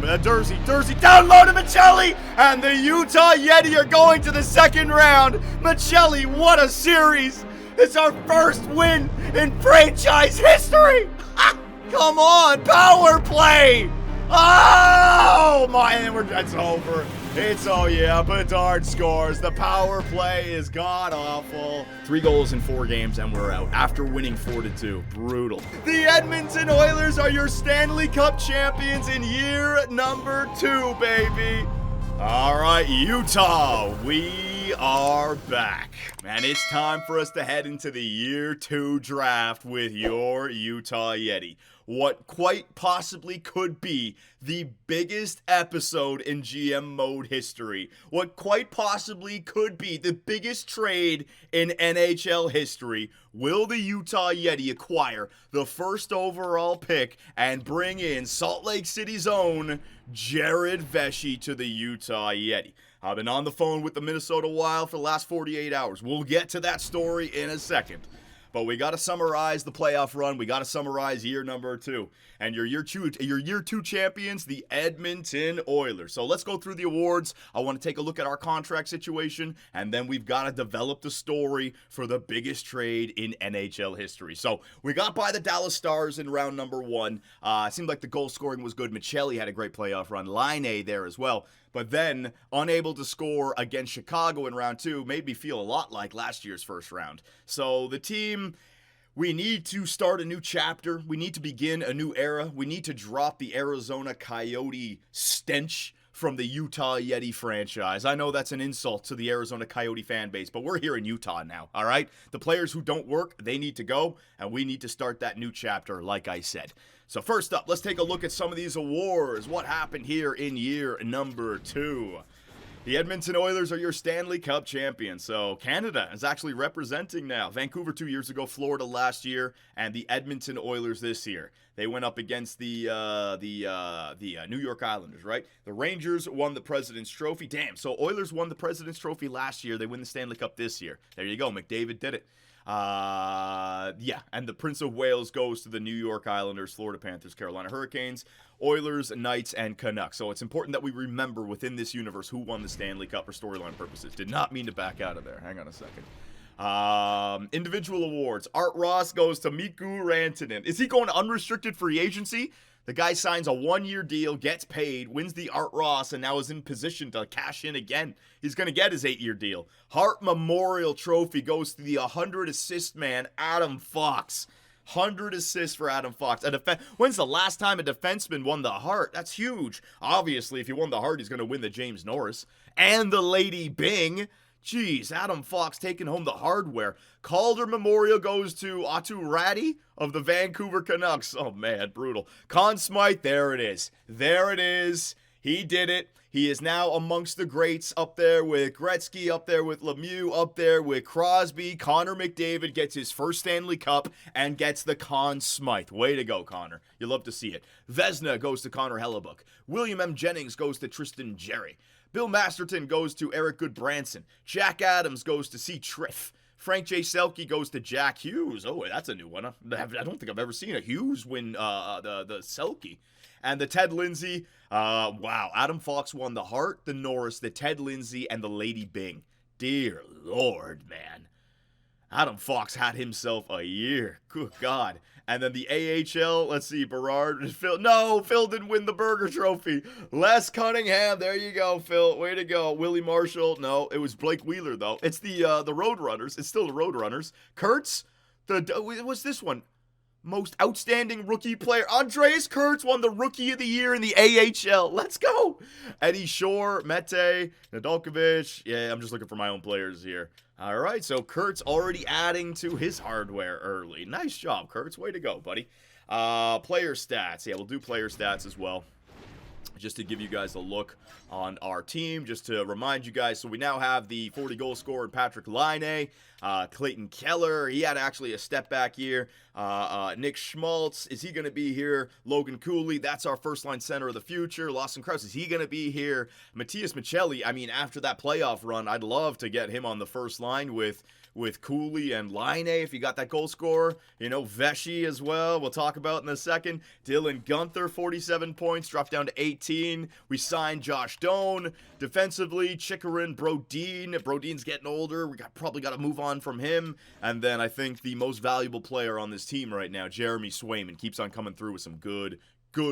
Dursey down low to Michelli, and the Utah Yeti are going to the second round. Michelli, what a series! It's our first win in franchise history! Come on, power play! Oh my, it's over. Bedard scores. The power play is god awful. 3 goals in 4 games and we're out after winning 4-2. Brutal. The Edmonton Oilers are your Stanley Cup champions in year number 2, baby. All right, Utah, we are back. And it's time for us to head into the year 2 draft with your Utah Yeti. What quite possibly could be the biggest episode in GM mode history. What quite possibly could be the biggest trade in NHL history. Will the Utah Yeti acquire the first overall pick and bring in Salt Lake City's own Jared Vesey to the Utah Yeti? I've been on the phone with the Minnesota Wild for the last 48 hours. We'll get to that story in a second. But we got to summarize the playoff run. We got to summarize year number 2. And your year 2 champions, the Edmonton Oilers. So let's go through the awards. I want to take a look at our contract situation. And then we've got to develop the story for the biggest trade in NHL history. So we got by the Dallas Stars in round number 1. It seemed like the goal scoring was good. Michelli had a great playoff run. Laine there as well. But then, unable to score against Chicago in round 2 made me feel a lot like last year's first round. So the team, we need to start a new chapter. We need to begin a new era. We need to drop the Arizona Coyote stench from the Utah Yeti franchise. I know that's an insult to the Arizona Coyote fan base, but we're here in Utah now, all right? The players who don't work, they need to go, and we need to start that new chapter, like I said. So first up, let's take a look at some of these awards. What happened here in year number 2? The Edmonton Oilers are your Stanley Cup champions. So Canada is actually representing now. Vancouver 2 years ago, Florida last year, and the Edmonton Oilers this year. They went up against the New York Islanders, right? The Rangers won the President's Trophy. Damn, so Oilers won the President's Trophy last year. They win the Stanley Cup this year. There you go, McDavid did it. And the Prince of Wales goes to the New York Islanders, Florida Panthers, Carolina Hurricanes, Oilers, Knights, and Canucks. So it's important that we remember within this universe who won the Stanley Cup for storyline purposes. Did not mean to back out of there. Hang on a second. Individual awards. Art Ross goes to Mikko Rantanen. Is he going to unrestricted free agency? The guy signs a 1-year deal, gets paid, wins the Art Ross, and now is in position to cash in again. He's going to get his 8-year deal. Hart Memorial Trophy goes to the 100-assist man, Adam Fox. 100 assists for Adam Fox. When's the last time a defenseman won the Hart? That's huge. Obviously, if he won the Hart, he's going to win the James Norris. And the Lady Byng. Jeez, Adam Fox taking home the hardware. Calder Memorial goes to Atu Ratti of the Vancouver Canucks. Oh, man, brutal. Conn Smythe, there it is. There it is. He did it. He is now amongst the greats, up there with Gretzky, up there with Lemieux, up there with Crosby. Connor McDavid gets his first Stanley Cup and gets the Conn Smythe. Way to go, Connor. You love to see it. Vezina goes to Connor Hellebuck. William M. Jennings goes to Tristan Jarry. Bill Masterton goes to Eric Goodbranson. Jack Adams goes to C. Triff. Frank J. Selke goes to Jack Hughes. Oh, that's a new one. I don't think I've ever seen a Hughes win the Selke. And the Ted Lindsay, wow, Adam Fox won the Hart, the Norris, the Ted Lindsay, and the Lady Byng. Dear Lord, man. Adam Fox had himself a year. Good God. And then the AHL, let's see, Berard, Phil. No, Phil didn't win the Burger Trophy. Les Cunningham, there you go, Phil. Way to go. Willie Marshall, no, it was Blake Wheeler, though. It's the Roadrunners. It's still the Roadrunners. Kurtz, what's this one? Most outstanding rookie player. Andreas Kurtz won the Rookie of the Year in the AHL. Let's go. Eddie Shore, Mete, Nadalkovich. Yeah, I'm just looking for my own players here. All right, so Kurtz already adding to his hardware early. Nice job, Kurtz. Way to go, buddy. Player stats. Yeah, we'll do player stats as well, just to give you guys a look on our team, just to remind you guys. So we now have the 40-goal scorer, Patrick Laine. Clayton Keller, he had actually a step-back year. Nick Schmaltz, is he going to be here? Logan Cooley, that's our first-line center of the future. Lawson Krause, is he going to be here? Matias Maccelli, I mean, after that playoff run, I'd love to get him on the first line with Cooley and Line if you got that goal scorer. Veshy as well, we'll talk about in a second. Dylan Gunther, 47 points, dropped down to 18. We signed Josh Doan. Defensively, Chikrin, Brodin. Brodin's getting older. We probably got to move on from him. And then I think the most valuable player on this team right now, Jeremy Swayman, keeps on coming through with some good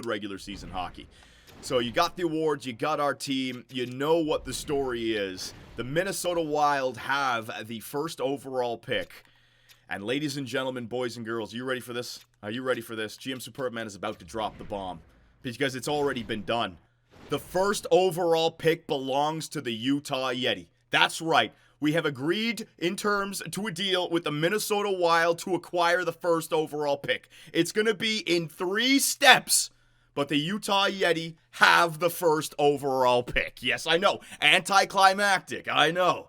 regular season hockey. So you got the awards, you got our team, you know what the story is. The Minnesota Wild have the first overall pick. And ladies and gentlemen, boys and girls, are you ready for this? Are you ready for this? GM Superman is about to drop the bomb because it's already been done. The first overall pick belongs to the Utah Yeti. That's right. We have agreed in terms to a deal with the Minnesota Wild to acquire the first overall pick. It's going to be in 3 steps. But the Utah Yeti have the first overall pick. Yes, I know. Anticlimactic, I know.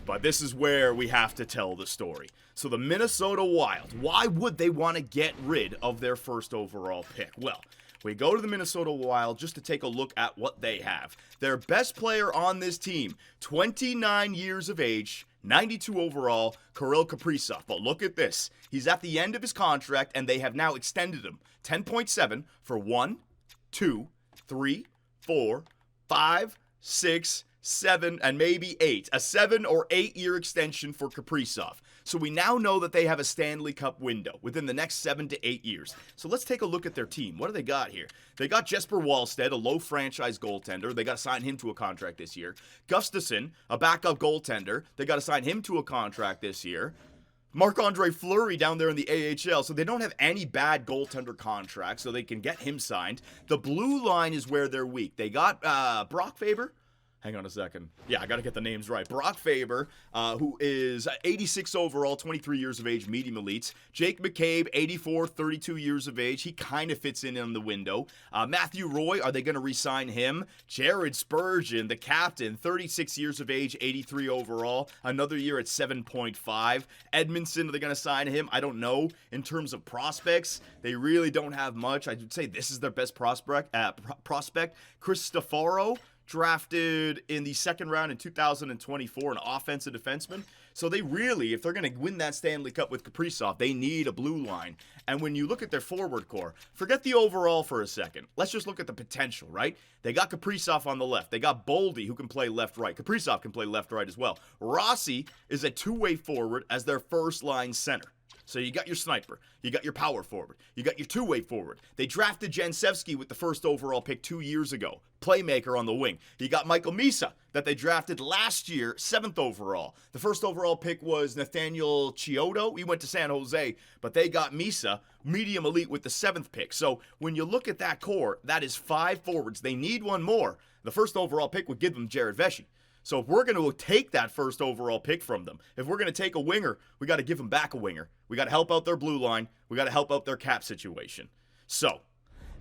But this is where we have to tell the story. So the Minnesota Wild, why would they want to get rid of their first overall pick? Well, we go to the Minnesota Wild just to take a look at what they have. Their best player on this team, 29 years of age, 92 overall, Kirill Kaprizov. But look at this. He's at the end of his contract, and they have now extended him 10.7 for 1, 2, 3, 4, 5, 6, 7, and maybe 8. A 7 or 8 year extension for Kaprizov. So we now know that they have a Stanley Cup window within the next 7 to 8 years. So let's take a look at their team. What do they got here? They got Jesper Wallstedt, a low franchise goaltender. They got to sign him to a contract this year. Gustafsson, a backup goaltender. They got to sign him to a contract this year. Marc-Andre Fleury down there in the AHL, so they don't have any bad goaltender contracts, so they can get him signed. The blue line is where they're weak. They got Brock Faber. Hang on a second. Yeah, I got to get the names right. Brock Faber, who is 86 overall, 23 years of age, medium elites. Jake McCabe, 84, 32 years of age. He kind of fits in on the window. Matthew Roy, are they going to re-sign him? Jared Spurgeon, the captain, 36 years of age, 83 overall. Another year at 7.5. Edmondson, are they going to sign him? I don't know. In terms of prospects, they really don't have much. I would say this is their best prospect. Chris Stefaro, drafted in the second round in 2024, an offensive defenseman. So they really, if they're going to win that Stanley Cup with Kaprizov, they need a blue line. And when you look at their forward core, forget the overall for a second. Let's just look at the potential, right? They got Kaprizov on the left. They got Boldy, who can play left-right. Kaprizov can play left-right as well. Rossi is a two-way forward as their first-line center. So you got your sniper, you got your power forward, you got your two-way forward. They drafted Jansevsky with the first overall pick 2 years ago, playmaker on the wing. You got Michael Misa that they drafted last year, 7th overall. The first overall pick was Nathaniel Chiodo. He went to San Jose, but they got Misa, medium elite, with the 7th pick. So when you look at that core, that is 5 forwards. They need one more. The first overall pick would give them Jared Vesey. So if we're going to take that first overall pick from them, if we're going to take a winger, we got to give them back a winger. We got to help out their blue line. We got to help out their cap situation. So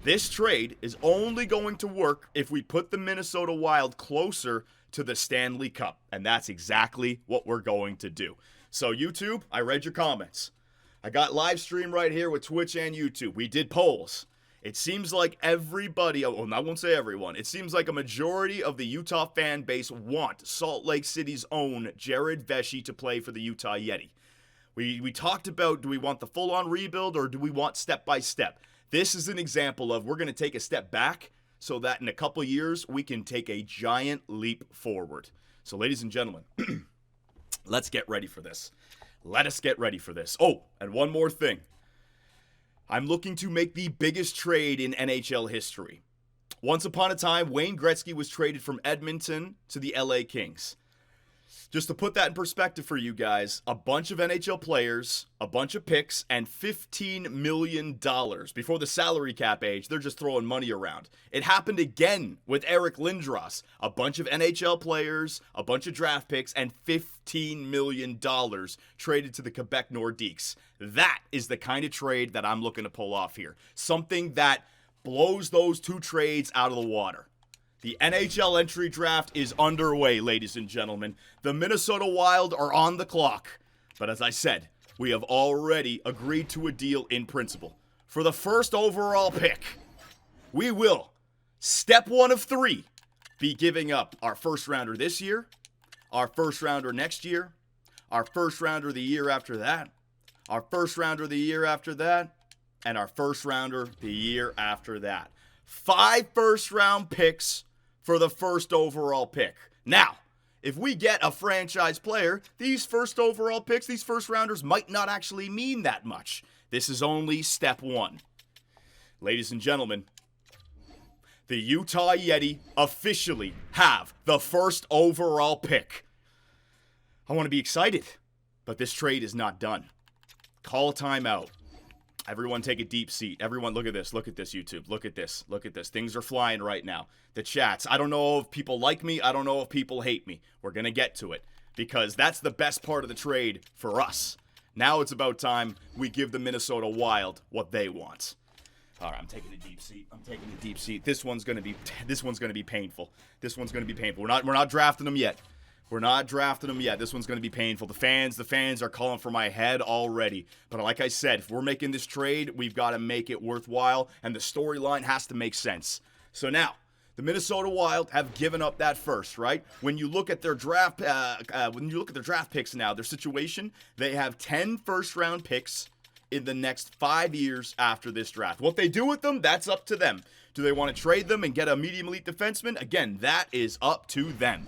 this trade is only going to work if we put the Minnesota Wild closer to the Stanley Cup. And that's exactly what we're going to do. So YouTube, I read your comments. I got live stream right here with Twitch and YouTube. We did polls. It seems like everybody, well, I won't say everyone, it seems like a majority of the Utah fan base want Salt Lake City's own Jared Vesey to play for the Utah Yeti. We talked about, do we want the full-on rebuild or do we want step-by-step? This is an example of we're going to take a step back so that in a couple years we can take a giant leap forward. So ladies and gentlemen, let's get ready for this. Let us get ready for this. Oh, and one more thing. I'm looking to make the biggest trade in NHL history. Once upon a time, Wayne Gretzky was traded from Edmonton to the LA Kings. Just to put that in perspective for you guys, a bunch of NHL players, a bunch of picks, and $15 million. Before the salary cap age, they're just throwing money around. It happened again with Eric Lindros. A bunch of NHL players, a bunch of draft picks, and $15 million traded to the Quebec Nordiques. That is the kind of trade that I'm looking to pull off here. Something that blows those two trades out of the water. The NHL entry draft is underway, ladies and gentlemen. The Minnesota Wild are on the clock. But as I said, we have already agreed to a deal in principle. For the first overall pick, we will, step 1 of 3, be giving up our first rounder this year, our first rounder next year, our first rounder the year after that, our first rounder the year after that, and our first rounder the year after that. 5 first-round picks for the first overall pick. Now, if we get a franchise player, these first overall picks, these first rounders might not actually mean that much. This is only step 1. Ladies and gentlemen, the Utah Yeti officially have the first overall pick. I want to be excited, but this trade is not done. Call a timeout. Everyone take a deep seat. Everyone look at this. Look at this, YouTube. Look at this. Look at this. Things are flying right now. The chats. I don't know if people like me. I don't know if people hate me. We're going to get to it because that's the best part of the trade for us. Now it's about time we give the Minnesota Wild what they want. All right, I'm taking a deep seat. This one's going to be painful. This one's going to be painful. We're not drafting them yet. This one's going to be painful. The fans are calling for my head already. But like I said, if we're making this trade, we've got to make it worthwhile, and the storyline has to make sense. So now, the Minnesota Wild have given up that first, right? When you look at their draft, picks now, their situation, they have 10 first-round picks in the next 5 years after this draft. What they do with them, that's up to them. Do they want to trade them and get a medium elite defenseman? Again, that is up to them.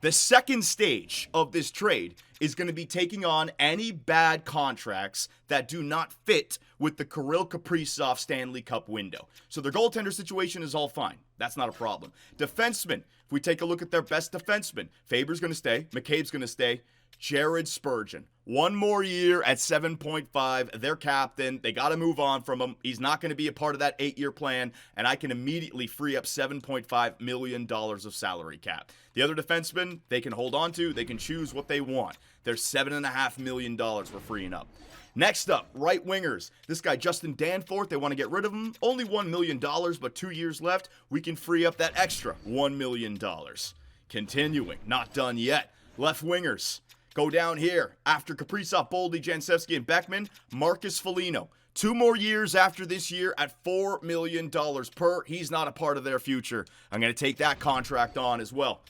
The second stage of this trade is going to be taking on any bad contracts that do not fit with the Kirill Kaprizov Stanley Cup window. So their goaltender situation is all fine. That's not a problem. Defensemen, if we take a look at their best defensemen, Faber's going to stay, McCabe's going to stay, Jared Spurgeon. 1 more year at 7.5. Their captain. They got to move on from him. He's not going to be a part of that 8-year plan, and I can immediately free up $7.5 million of salary cap. The other defensemen, they can hold on to. They can choose what they want. There's $7.5 million we're freeing up. Next up, right wingers. This guy, Justin Danforth, they want to get rid of him. Only $1 million, but 2 years left. We can free up that extra $1 million. Continuing, not done yet. Left wingers. Go down here. After Kaprizov, Boldy, Jansevsky, and Beckman, Marcus Foligno. 2 more years after this year at $4 million per. He's not a part of their future. I'm going to take that contract on as well.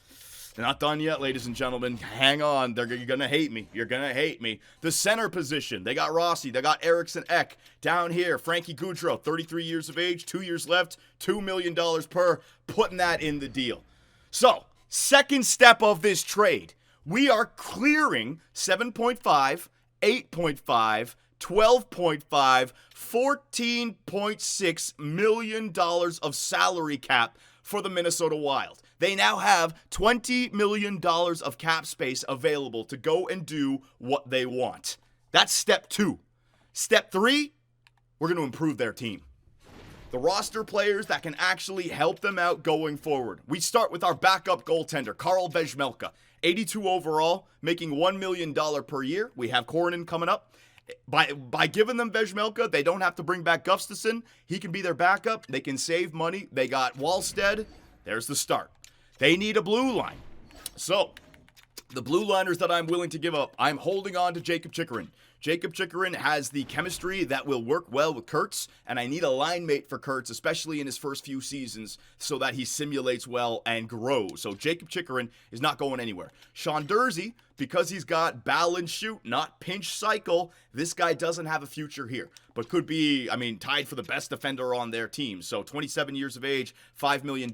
They're not done yet, ladies and gentlemen. Hang on. You're going to hate me. You're going to hate me. The center position. They got Rossi. They got Eriksson Ek. Down here, Frankie Gaudreau, 33 years of age, 2 years left, $2 million per. Putting that in the deal. So, second step of this trade. We are clearing 7.5, 8.5, 12.5, $14.6 million of salary cap for the Minnesota Wild. They now have $20 million of cap space available to go and do what they want. That's step 2. Step 3, we're going to improve their team. The roster players that can actually help them out going forward. We start with our backup goaltender, Karl Vejmelka. 82 overall, making $1 million per year. We have Kornin coming up. By giving them Vejmelka, they don't have to bring back Gustafsson. He can be their backup. They can save money. They got Wallstead. There's the start. They need a blue line. So, the blue liners that I'm willing to give up, I'm holding on to Jakob Chychrun. Jakob Chychrun has the chemistry that will work well with Kurtz, and I need a line mate for Kurtz, especially in his first few seasons, so that he simulates well and grows. So Jakob Chychrun is not going anywhere. Sean Durzi, because he's got balance shoot, not pinch cycle, this guy doesn't have a future here, but could be, tied for the best defender on their team. So 27 years of age, $5 million,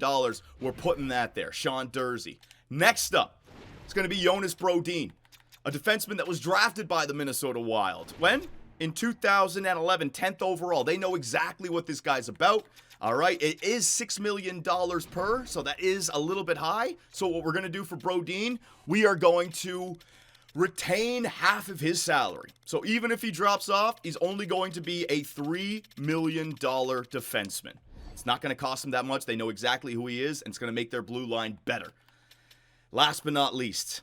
we're putting that there. Sean Durzi. Next up, it's going to be Jonas Brodin. A defenseman that was drafted by the Minnesota Wild. When? In 2011, 10th overall. They know exactly what this guy's about. All right, it is $6 million per, so that is a little bit high. So what we're going to do for Brodin, we are going to retain half of his salary. So even if he drops off, he's only going to be a $3 million defenseman. It's not going to cost them that much. They know exactly who he is, and it's going to make their blue line better. Last but not least,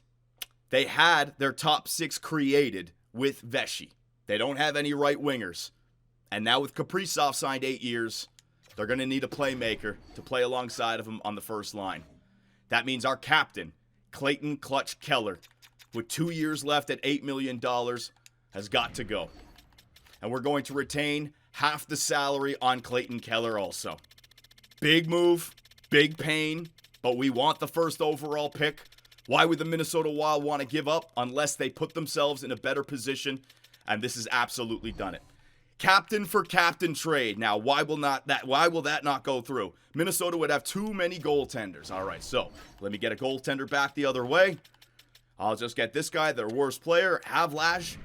they had their top 6 created with Vesey. They don't have any right wingers. And now with Kaprizov signed 8 years, they're going to need a playmaker to play alongside of him on the first line. That means our captain, Clayton Clutch Keller, with 2 years left at $8 million, has got to go. And we're going to retain half the salary on Clayton Keller also. Big move, big pain, but we want the first overall pick. Why would the Minnesota Wild want to give up unless they put themselves in a better position? And this has absolutely done it. Captain for captain trade. Now, why will that not go through? Minnesota would have too many goaltenders. All right, so let me get a goaltender back the other way. I'll just get this guy, their worst player, Havlash.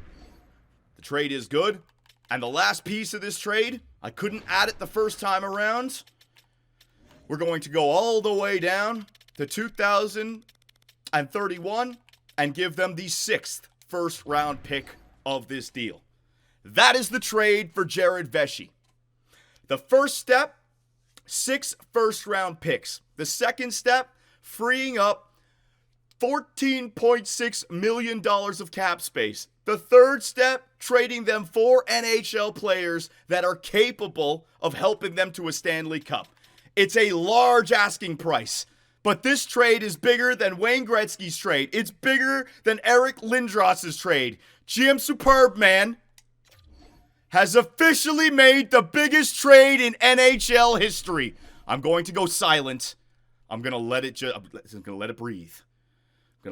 The trade is good. And the last piece of this trade, I couldn't add it the first time around. We're going to go all the way down to 2031 and give them the 6th first-round pick of this deal. That is the trade for Jared Vesey. The first step, 6 first-round picks. The second step, freeing up $14.6 million of cap space. The third step, trading them 4 NHL players that are capable of helping them to a Stanley Cup. It's a large asking price, but this trade is bigger than Wayne Gretzky's trade. It's bigger than Eric Lindros's trade. GM Superb, man, has officially made the biggest trade in NHL history. I'm going to go silent. I'm going to let it breathe. I'm going to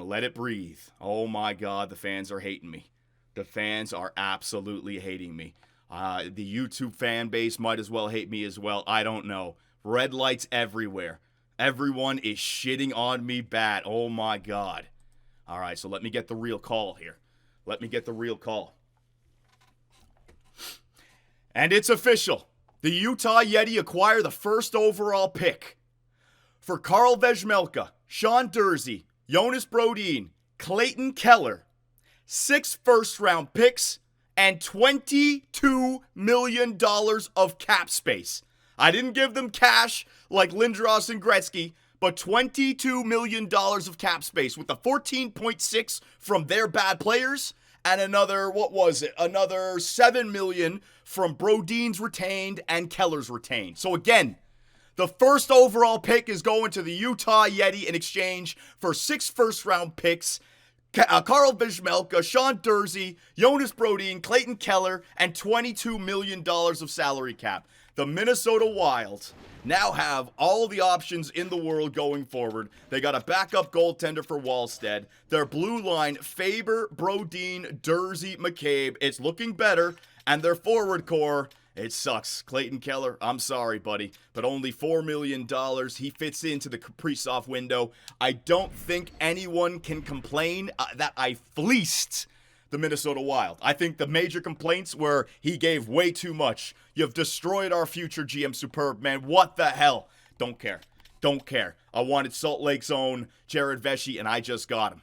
let it breathe. Oh my God, the fans are hating me. The fans are absolutely hating me. The YouTube fan base might as well hate me as well. I don't know. Red lights everywhere. Everyone is shitting on me bad. Oh my God. All right, so let me get the real call here. Let me get the real call. And it's official. The Utah Yeti acquire the first overall pick for Karl Vejmelka, Sean Durzi, Jonas Brodin, Clayton Keller, 6 first-round picks, and $22 million of cap space. I didn't give them cash like Lindros and Gretzky, but $22 million of cap space with the 14.6 from their bad players and another, another $7 million from Brodin's retained and Keller's retained. So again, the first overall pick is going to the Utah Yeti in exchange for 6 first-round picks, Karl Vejmelka, Sean Durzi, Jonas Brodin, Clayton Keller, and $22 million of salary cap. The Minnesota Wild now have all the options in the world going forward. They got a backup goaltender for Wallstead. Their blue line, Faber, Brodin, Durzi, McCabe. It's looking better. And their forward core, it sucks. Clayton Keller, I'm sorry, buddy, but only $4 million. He fits into the Kaprizov window. I don't think anyone can complain that I fleeced the Minnesota Wild. I think the major complaints were he gave way too much. You've destroyed our future, GM Superb, man. What the hell? Don't care. Don't care. I wanted Salt Lake's own Jared Vesey, and I just got him.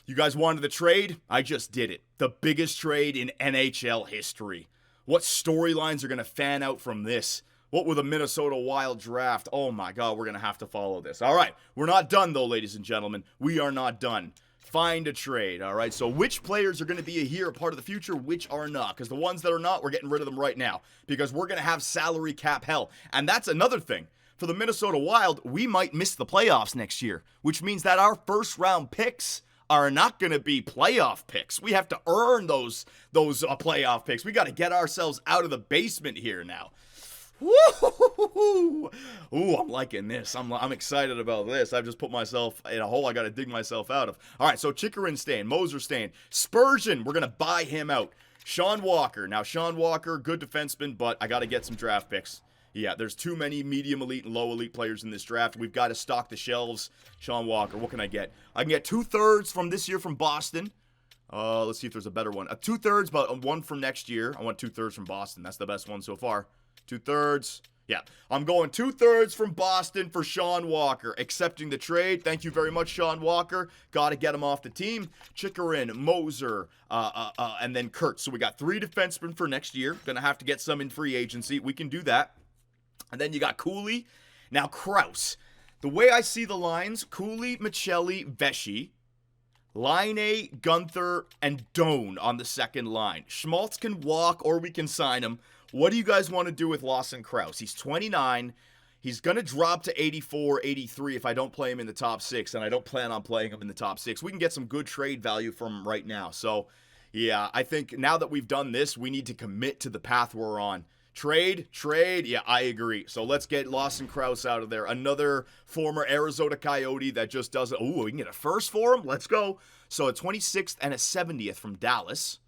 You guys wanted the trade? I just did it. The biggest trade in NHL history. What storylines are going to fan out from this? What will the Minnesota Wild draft? Oh my God, we're going to have to follow this. All right, we're not done though, ladies and gentlemen. We are not done. Find a trade, all right? So which players are going to be here, a part of the future, which are not? Because the ones that are not, we're getting rid of them right now. Because we're going to have salary cap hell. And that's another thing. For the Minnesota Wild, we might miss the playoffs next year, which means that our first-round picks are not going to be playoff picks. We have to earn those playoff picks. We got to get ourselves out of the basement here now. Woo! Ooh, I'm liking this. I'm excited about this. I've just put myself in a hole I got to dig myself out of. All right, so Chikrin staying, Moser staying. Spurgeon, we're going to buy him out. Sean Walker. Now, Sean Walker, good defenseman, but I got to get some draft picks. Yeah, there's too many medium elite and low elite players in this draft. We've got to stock the shelves. Sean Walker, what can I get? I can get 2/3 from this year from Boston. Let's see if there's a better one. 2/3, but one from next year. I want 2/3 from Boston. That's the best one so far. 2/3. Yeah, I'm going 2/3 from Boston for Sean Walker. Accepting the trade. Thank you very much, Sean Walker. Got to get him off the team. Chikrin, Moser, and then Kurtz. So we got 3 defensemen for next year. Gonna have to get some in free agency. We can do that. And then you got Cooley. Now, Krause. The way I see the lines, Cooley, Michelli, Vesey, Laine, Gunther, and Doan on the second line. Schmaltz can walk or we can sign him. What do you guys want to do with Lawson Krause? He's 29. He's going to drop to 84, 83 if I don't play him in the top 6, and I don't plan on playing him in the top 6. We can get some good trade value from him right now. So, Yeah, I think now that we've done this, we need to commit to the path we're on. Trade. Yeah, I agree. So let's get Lawson Krause out of there. Another former Arizona Coyote that just doesn't. Ooh, we can get a first for him. Let's go. So a 26th and a 70th from Dallas.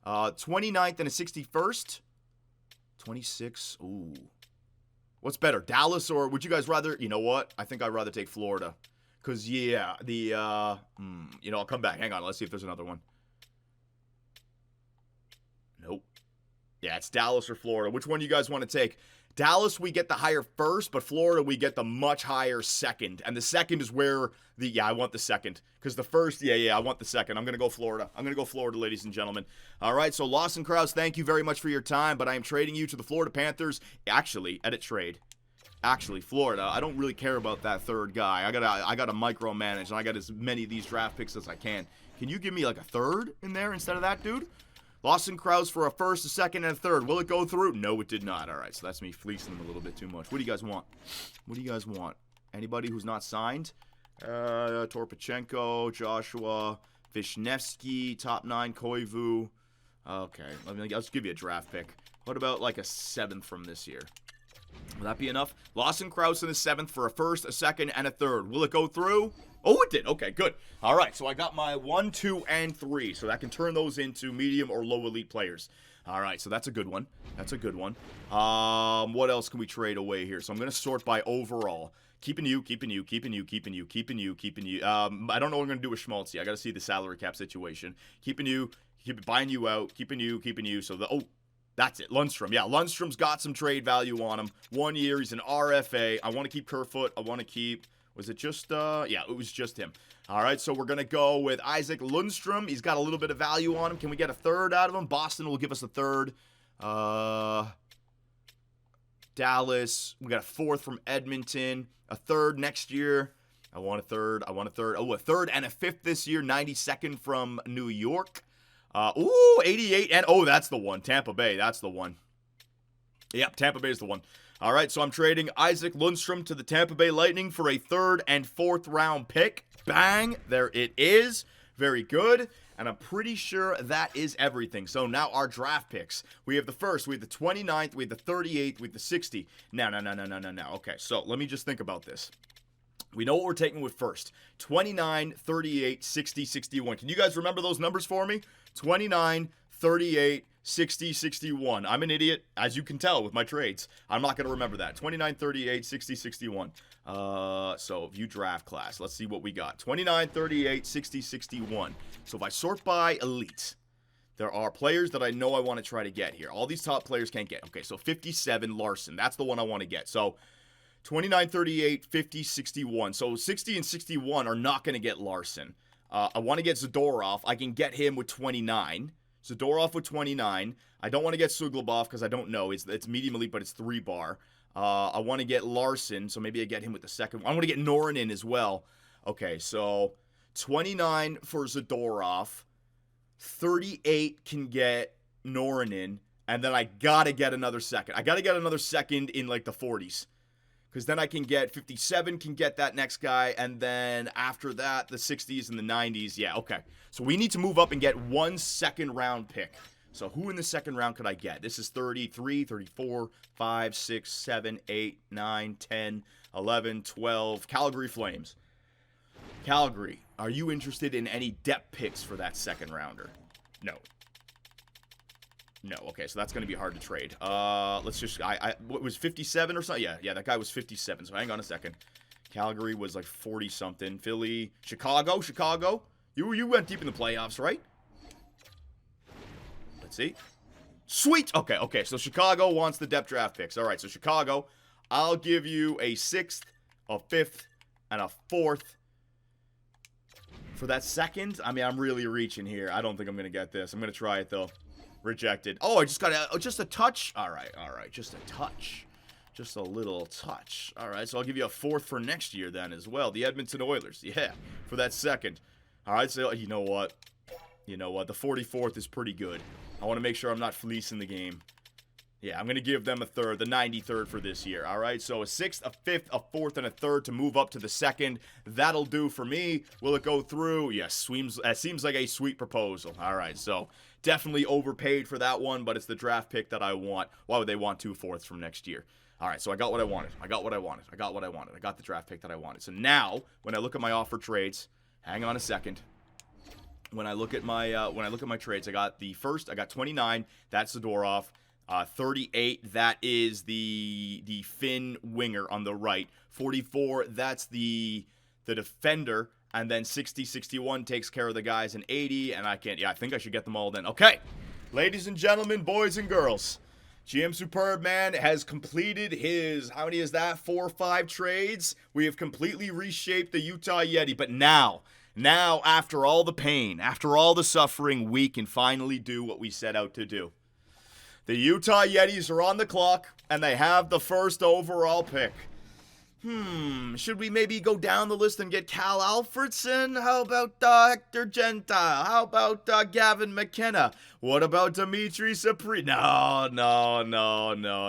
29th and a 61st. 26. Ooh. What's better, Dallas or would you guys rather? You know what? I think I'd rather take Florida. Because, yeah, I'll come back. Hang on. Let's see if there's another one. Nope. Yeah, it's Dallas or Florida. Which one do you guys want to take? Dallas, we get the higher first, but Florida, we get the much higher second. And the second is where I want the second. Because the first, I want the second. I'm going to go Florida. Ladies and gentlemen. All right, so Lawson Krause, thank you very much for your time, but I am trading you to the Florida Panthers. Actually, edit trade. Actually, Florida, I don't really care about that third guy. I gotta micromanage, and I got as many of these draft picks as I can. Can you give me like a third in there instead of that, dude? Lawson Krause for a first, a second, and a third. Will it go through? No, it did not. All right, so that's me fleecing them a little bit too much. What do you guys want? Anybody who's not signed? Torpachenko, Joshua, Vishnevsky, top 9, Koivu. Okay, let's give you a draft pick. What about like a 7th from this year? Will that be enough? Lawson Krause in the 7th for a first, a second, and a third. Will it go through? Oh, it did. Okay, good. All right, so I got my 1, 2, and 3. So that can turn those into medium or low elite players. All right, so that's a good one. What else can we trade away here? So I'm going to sort by overall. Keeping you. I don't know what I'm going to do with Schmaltzy. I got to see the salary cap situation. Buying you out. Keeping you. So that's it. Lundstrom. Yeah, Lundstrom's got some trade value on him. 1 year. He's an RFA. I want to keep Kerfoot. Was it just, it was just him. All right, so we're going to go with Isaac Lundstrom. He's got a little bit of value on him. Can we get a third out of him? Boston will give us a third. Dallas. We got a 4th from Edmonton. A third next year. I want a third. Oh, a third and a 5th this year. 92nd from New York. 88. And, that's the one. Tampa Bay. That's the one. Yep, Tampa Bay is the one. All right, so I'm trading Isaac Lundstrom to the Tampa Bay Lightning for a 3rd and 4th round pick. Bang, there it is. Very good. And I'm pretty sure that is everything. So now our draft picks. We have the 1st, we have the 29th, we have the 38th, we have the 60. No. Okay, so let me just think about this. We know what we're taking with first. 29, 38, 60, 61. Can you guys remember those numbers for me? 29, 38, 60, 61. I'm an idiot, as you can tell with my trades. I'm not going to remember that. 29, 38, 60, 61. So view draft class. Let's see what we got. 29, 38, 60, 61. So if I sort by elite, there are players that I know I want to try to get here. All these top players can't get. Okay, so 57, Larson. That's the one I want to get. So 29, 38, 50, 61. So 60 and 61 are not going to get Larson. I want to get Zadorov. I can get him with 29. Zadorov with 29. I don't want to get Suglobov because I don't know. It's medium elite, but it's 3-bar. I want to get Larson, so maybe I get him with the second one. I want to get Norinen as well. Okay, so 29 for Zadorov. 38 can get Norinen, and then I got to get another second. I got to get another second in like the 40s. Because then I can get 57, can get that next guy, and then after that, the 60s and the 90s. Yeah, okay. So we need to move up and get 1 second round pick. So who in the second round could I get? This is 33, 34, 5, 6, 7, 8, 9, 10, 11, 12. Calgary Flames. Calgary, are you interested in any depth picks for that second rounder? No. No, okay, so that's going to be hard to trade. Let's just, what was 57 or something? Yeah, that guy was 57, so hang on a second. Calgary was like 40-something. Philly, Chicago. You went deep in the playoffs, right? Let's see. Sweet! Okay, so Chicago wants the depth draft picks. All right, so Chicago, I'll give you a 6th, a 5th, and a 4th. For that second, I mean, I'm really reaching here. I don't think I'm going to get this. I'm going to try it, though. Rejected. Oh, I just got just a touch. All right. Just a touch. Just a little touch. All right, so I'll give you a 4th for next year then as well. The Edmonton Oilers. Yeah, for that second. All right, so you know what? The 44th is pretty good. I want to make sure I'm not fleecing the game. Yeah, I'm going to give them a third, the 93rd for this year, all right? So a 6th, a 5th, a 4th, and a 3rd to move up to the 2nd. That'll do for me. Will it go through? Yes, seems like a sweet proposal. All right, so definitely overpaid for that one, but it's the draft pick that I want. Why would they want 2 fourths from next year? All right, so I got what I wanted. I got the draft pick that I wanted. So now, when I look at my offer trades, hang on a second. When I look at my trades, I got the first, I got 29. That's Zadorov. 38, that is the Finn winger on the right. 44, that's the defender. And then 60, 61 takes care of the guys in 80. And I think I should get them all then. Okay, ladies and gentlemen, boys and girls. GM Superb Man has completed his, how many is that? 4 or 5 trades. We have completely reshaped the Utah Yeti. But now, after all the pain, after all the suffering, we can finally do what we set out to do. The Utah Yetis are on the clock, and they have the first overall pick. Should we maybe go down the list and get Cal Alfredson? How about Hector Gentile? How about Gavin McKenna? What about Dimitri Sapri? No.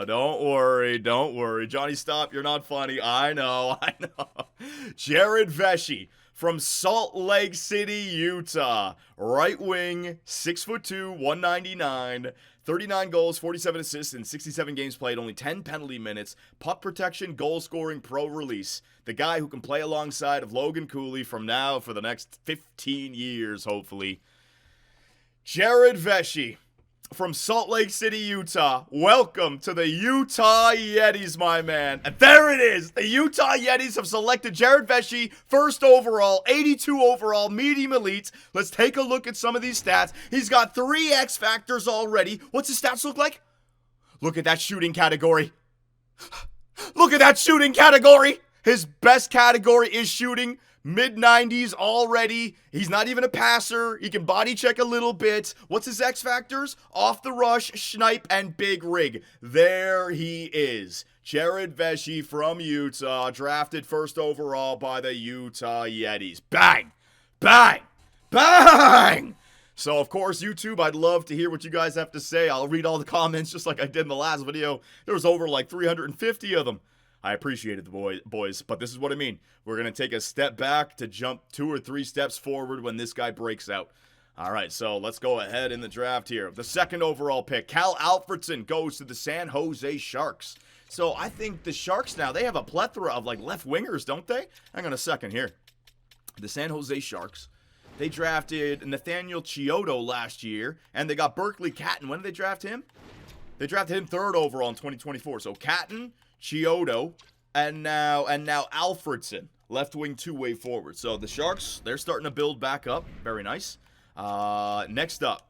Don't worry. Johnny, stop. You're not funny. I know. Jared Vesey from Salt Lake City, Utah. Right wing, 6'2", 199. 39 goals, 47 assists in 67 games played, only 10 penalty minutes, puck protection, goal scoring, pro release. The guy who can play alongside of Logan Cooley from now for the next 15 years, hopefully. Jared Vesey from Salt Lake City, Utah. Welcome to the Utah Yetis, my man. And there it is. The Utah Yetis have selected Jared Vesey, first overall, 82 overall, medium elite. Let's take a look at some of these stats. He's got 3 X factors already. What's his stats look like? Look at that shooting category. Look at that shooting category. His best category is shooting. Mid-90s already. He's not even a passer. He can body check a little bit. What's his X factors? Off the rush, snipe, and big rig. There he is. Jared Vesey from Utah, drafted first overall by the Utah Yetis. Bang! Bang! Bang! So, of course, YouTube, I'd love to hear what you guys have to say. I'll read all the comments just like I did in the last video. There was over like 350 of them. I appreciated the boys, but this is what I mean. We're going to take a step back to jump 2 or 3 steps forward when this guy breaks out. All right, so let's go ahead in the draft here. The second overall pick, Cal Alfredson, goes to the San Jose Sharks. So I think the Sharks now, they have a plethora of like left wingers, don't they? Hang on a second here. The San Jose Sharks, they drafted Nathaniel Chiodo last year, and they got Berkeley Catton. When did they draft him? They drafted him 3rd overall in 2024. So Catton, Chiodo, and now Alfredson, left wing, 2-way forward. So the Sharks, they're starting to build back up. Very nice. Next up,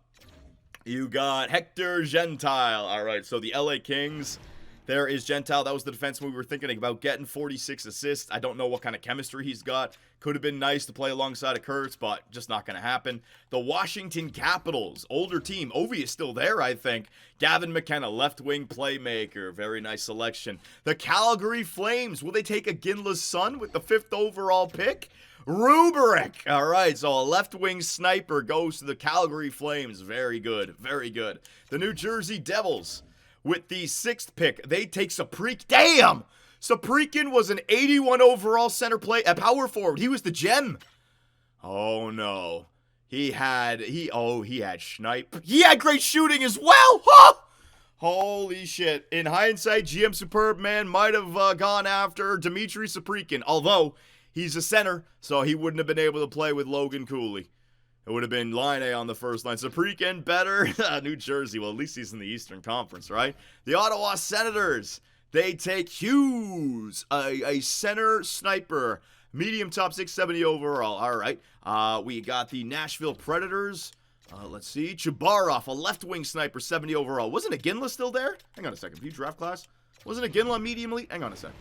you got Hector Gentile. All right, so the LA Kings, there is Gentile. That was the defenseman we were thinking about getting, 46 assists. I don't know what kind of chemistry he's got. Could have been nice to play alongside of Kurtz, but just not going to happen. The Washington Capitals, older team. Ovi is still there, I think. Gavin McKenna, left wing playmaker. Very nice selection. The Calgary Flames, will they take Iginla's son with the 5th overall pick? Rubric. All right, so a left wing sniper goes to the Calgary Flames. Very good, very good. The New Jersey Devils, with the 6th pick, they take Saprik. Damn! Saprikin was an 81 overall center play, a power forward. He was the gem. Oh no. He had snipe. He had great shooting as well. Huh? Holy shit. In hindsight, GM Superb Man might have gone after Dimitri Saprikin, although he's a center, so he wouldn't have been able to play with Logan Cooley. It would have been line A on the first line. Saprikin better. New Jersey. Well, at least he's in the Eastern Conference, right? The Ottawa Senators, they take Hughes, a center sniper, medium top 670 overall. All right. We got the Nashville Predators. Let's see. Chabarov, a left wing sniper, 70 overall. Wasn't Iginla still there? Hang on a second. View draft class. Wasn't Iginla medium elite? Hang on a second.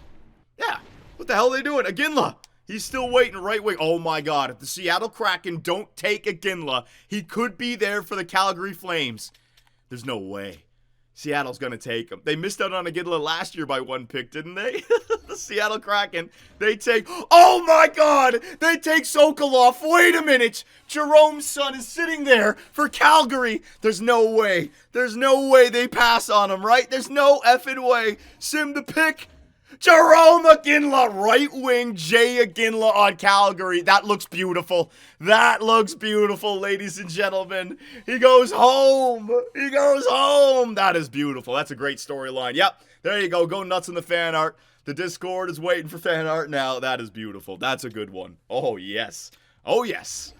Yeah. What the hell are they doing? Iginla. He's still waiting right wing. Oh my God. If the Seattle Kraken don't take Iginla, he could be there for the Calgary Flames. There's no way. Seattle's going to take him. They missed out on Iginla last year by 1 pick, didn't they? The Seattle Kraken, they take... Oh my God! They take Sokolov. Wait a minute! Jerome's son is sitting there for Calgary. There's no way. There's no way they pass on him, right? There's no effing way. Sim to pick. Jerome Iginla, right wing, Jay Iginla on Calgary. That looks beautiful. That looks beautiful, ladies and gentlemen. He goes home. He goes home. That is beautiful. That's a great storyline. Yep, there you go. Go nuts in the fan art. The Discord is waiting for fan art now. That is beautiful. That's a good one. Oh, yes. Oh, yes.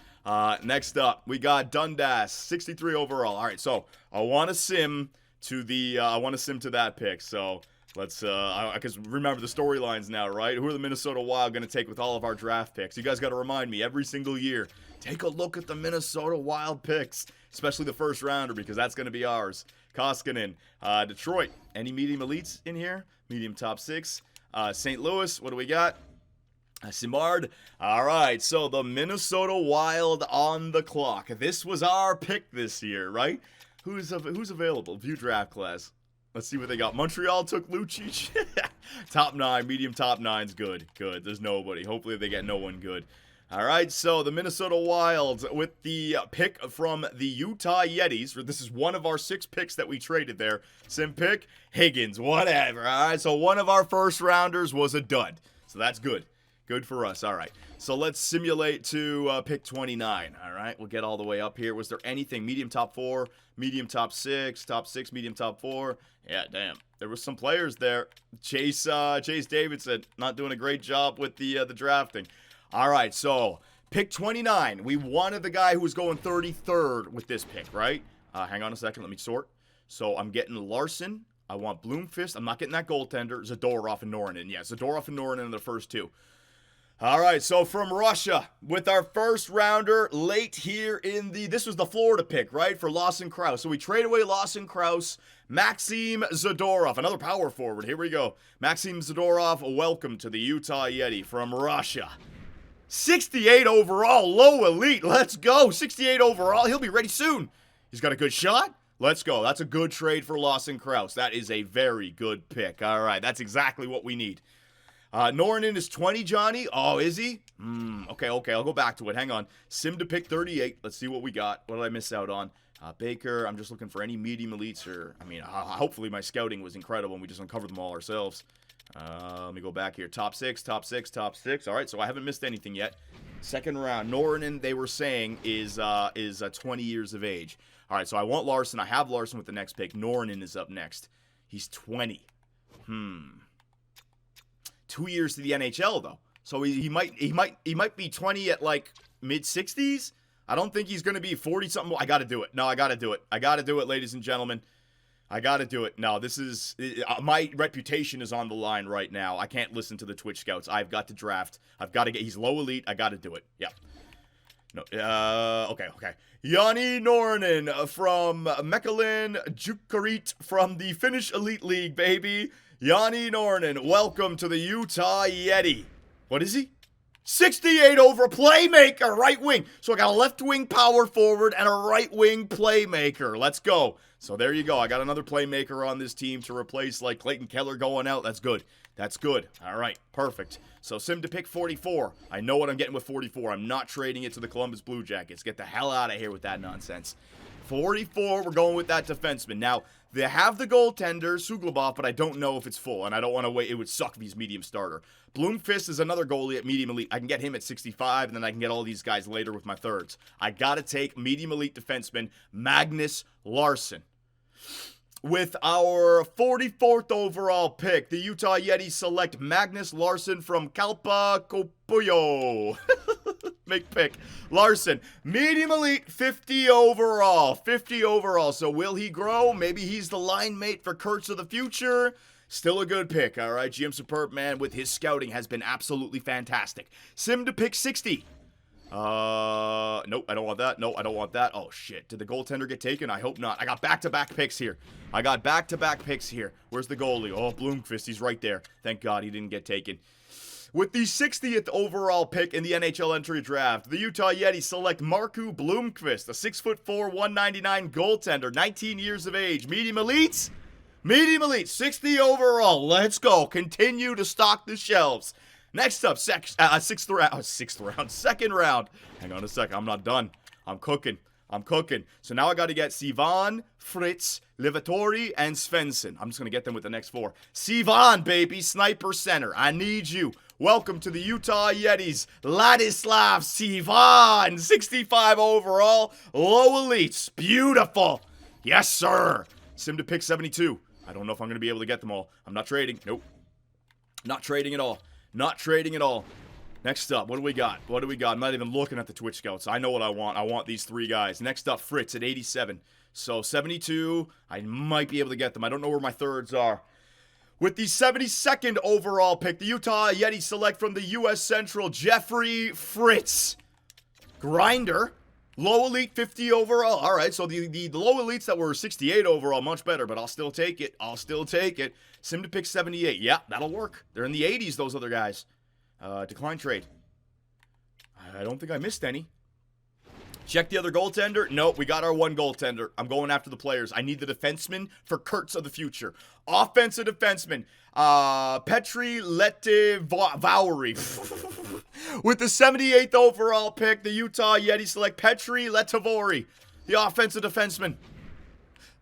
Next up, we got Dundas, 63 overall. All right, so I want to sim to that pick. So... let's, because remember the storylines now, right? Who are the Minnesota Wild going to take with all of our draft picks? You guys got to remind me every single year. Take a look at the Minnesota Wild picks, especially the first rounder, because that's going to be ours. Koskinen, Detroit. Any medium elites in here? Medium top 6. St. Louis, what do we got? Simard. All right, so the Minnesota Wild on the clock. This was our pick this year, right? Who's available? View draft class. Let's see what they got. Montreal took Lucic. Top 9, medium top 9's good. Good. There's nobody. Hopefully they get no one good. All right, so the Minnesota Wild with the pick from the Utah Yetis. This is one of our 6 picks that we traded there. Sim pick, Higgins, whatever. All right, so one of our first rounders was a dud. So that's good. Good for us. All right, so let's simulate to pick 29. All right, we'll get all the way up here. Was there anything? Medium top 4, medium top 6, medium top 4. Yeah, damn. There was some players there. Chase Davidson not doing a great job with the drafting. All right, so pick 29. We wanted the guy who was going 33rd with this pick, right? Hang on a second. Let me sort. So I'm getting Larson. I want Bloomqvist. I'm not getting that goaltender. Zadorov and Norinen. Yeah, Zadorov and Norinen are the first 2. All right, so from Russia, with our first rounder late here in this was the Florida pick, right, for Lawson Krause. So we trade away Lawson Krause, Maxim Zadorov, another power forward. Here we go. Maxim Zadorov, welcome to the Utah Yeti from Russia. 68 overall, low elite. Let's go. 68 overall. He'll be ready soon. He's got a good shot. Let's go. That's a good trade for Lawson Krause. That is a very good pick. All right, that's exactly what we need. Norinen is 20, Johnny. Oh, is he? Okay, I'll go back to it. Hang on. Sim to pick 38. Let's see what we got. What did I miss out on? Baker, I'm just looking for any medium elites or, hopefully my scouting was incredible and we just uncovered them all ourselves. Let me go back here. Top 6. All right, so I haven't missed anything yet. Second round. Norinen, they were saying, is 20 years of age. All right, so I want Larson. I have Larson with the next pick. Norinen is up next. He's 20. 2 years to the NHL though, so he might be 20 at like mid-60s. I don't think he's gonna be 40 something. I gotta do it. No, I gotta do it, ladies and gentlemen. I gotta do it. No, this is my reputation is on the line right now. I can't listen to the Twitch scouts. I've got to draft. I've got to get. He's low elite. I gotta do it. Yeah. No. Okay. Jani Norinen from Mechelen Jukurit from the Finnish Elite League, baby. Jani Norinen, welcome to the Utah Yeti. What is he? 68 over playmaker, right wing. So I got a left wing power forward and a right wing playmaker. Let's go. So there you go. I got another playmaker on this team to replace like Clayton Keller going out. That's good. That's good. All right. Perfect. So Sim to pick 44. I know what I'm getting with 44. I'm not trading it to the Columbus Blue Jackets. Get the hell out of here with that nonsense. 44, we're going with that defenseman. Now, they have the goaltender, Suglobov, but I don't know if it's full, and I don't want to wait. It would suck if he's medium starter. Bloomqvist is another goalie at medium elite. I can get him at 65, and then I can get all these guys later with my thirds. I got to take medium elite defenseman Magnus Larsson. With our 44th overall pick, the Utah Yetis select Magnus Larsson from Kalpa Kopuyo. Make pick. Larsson, medium elite, 50 overall. 50 overall. So will he grow? Maybe he's the line mate for Kurtz of the future. Still a good pick, all right? GM Superb, man, with his scouting has been absolutely fantastic. Sim to pick 60. Nope, I don't want that. No, I don't want that. Oh, shit. Did the goaltender get taken? I hope not. I got back-to-back picks here. Where's the goalie? Oh, Bloomqvist, he's right there. Thank God he didn't get taken. With the 60th overall pick in the NHL entry draft, the Utah Yetis select Markku Bloomqvist, a 6'4", 199 goaltender, 19 years of age, medium elites. Medium elite, 60 overall. Let's go. Continue to stock the shelves. Next up, second round. Hang on a second. I'm not done. I'm cooking. So now I got to get Sivan, Fritz, Livatori, and Svensson. I'm just going to get them with the next 4. Sivan, baby. Sniper center. I need you. Welcome to the Utah Yetis. Ladislav Sivan. 65 overall. Low elites. Beautiful. Yes, sir. Sim to pick 72. I don't know if I'm going to be able to get them all. I'm not trading. Nope. Not trading at all. Next up, what do we got? I'm not even looking at the Twitch scouts. I know what I want. I want these 3 guys. Next up, Fritz at 87. So 72, I might be able to get them. I don't know where my thirds are. With the 72nd overall pick, the Utah Yetis select from the U.S. Central, Jeffrey Fritz. Grinder. Low elite, 50 overall. All right, so the low elites that were 68 overall, much better, but I'll still take it. Sim to pick 78. Yeah, that'll work. They're in the 80s, those other guys. Decline trade. I don't think I missed any. Check the other goaltender. Nope, we got our 1 goaltender. I'm going after the players. I need the defenseman for Kurtz of the future. Offensive defenseman. Petri Letevauri. With the 78th overall pick, the Utah Yetis select Petri Letevauri, the offensive defenseman.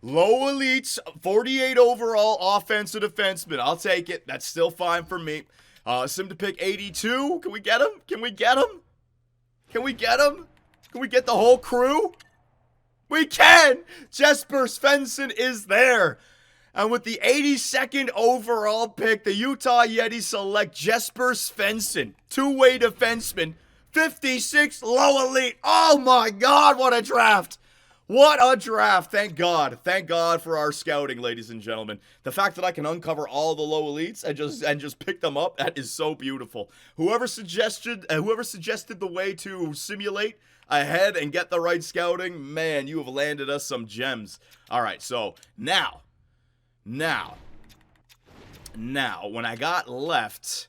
Low elites, 48 overall offensive defenseman. I'll take it. That's still fine for me. Sim to pick 82. Can we get him? Can we get the whole crew? We can! Jesper Svensson is there. And with the 82nd overall pick, the Utah Yetis select Jesper Svensson, 2-way defenseman, 56 low elite. Oh my God, what a draft! Thank God for our scouting, ladies and gentlemen. The fact that I can uncover all the low elites and just pick them up, that is so beautiful. Whoever suggested the way to simulate ahead and get the right scouting, man, you have landed us some gems. All right, so now, when I got left,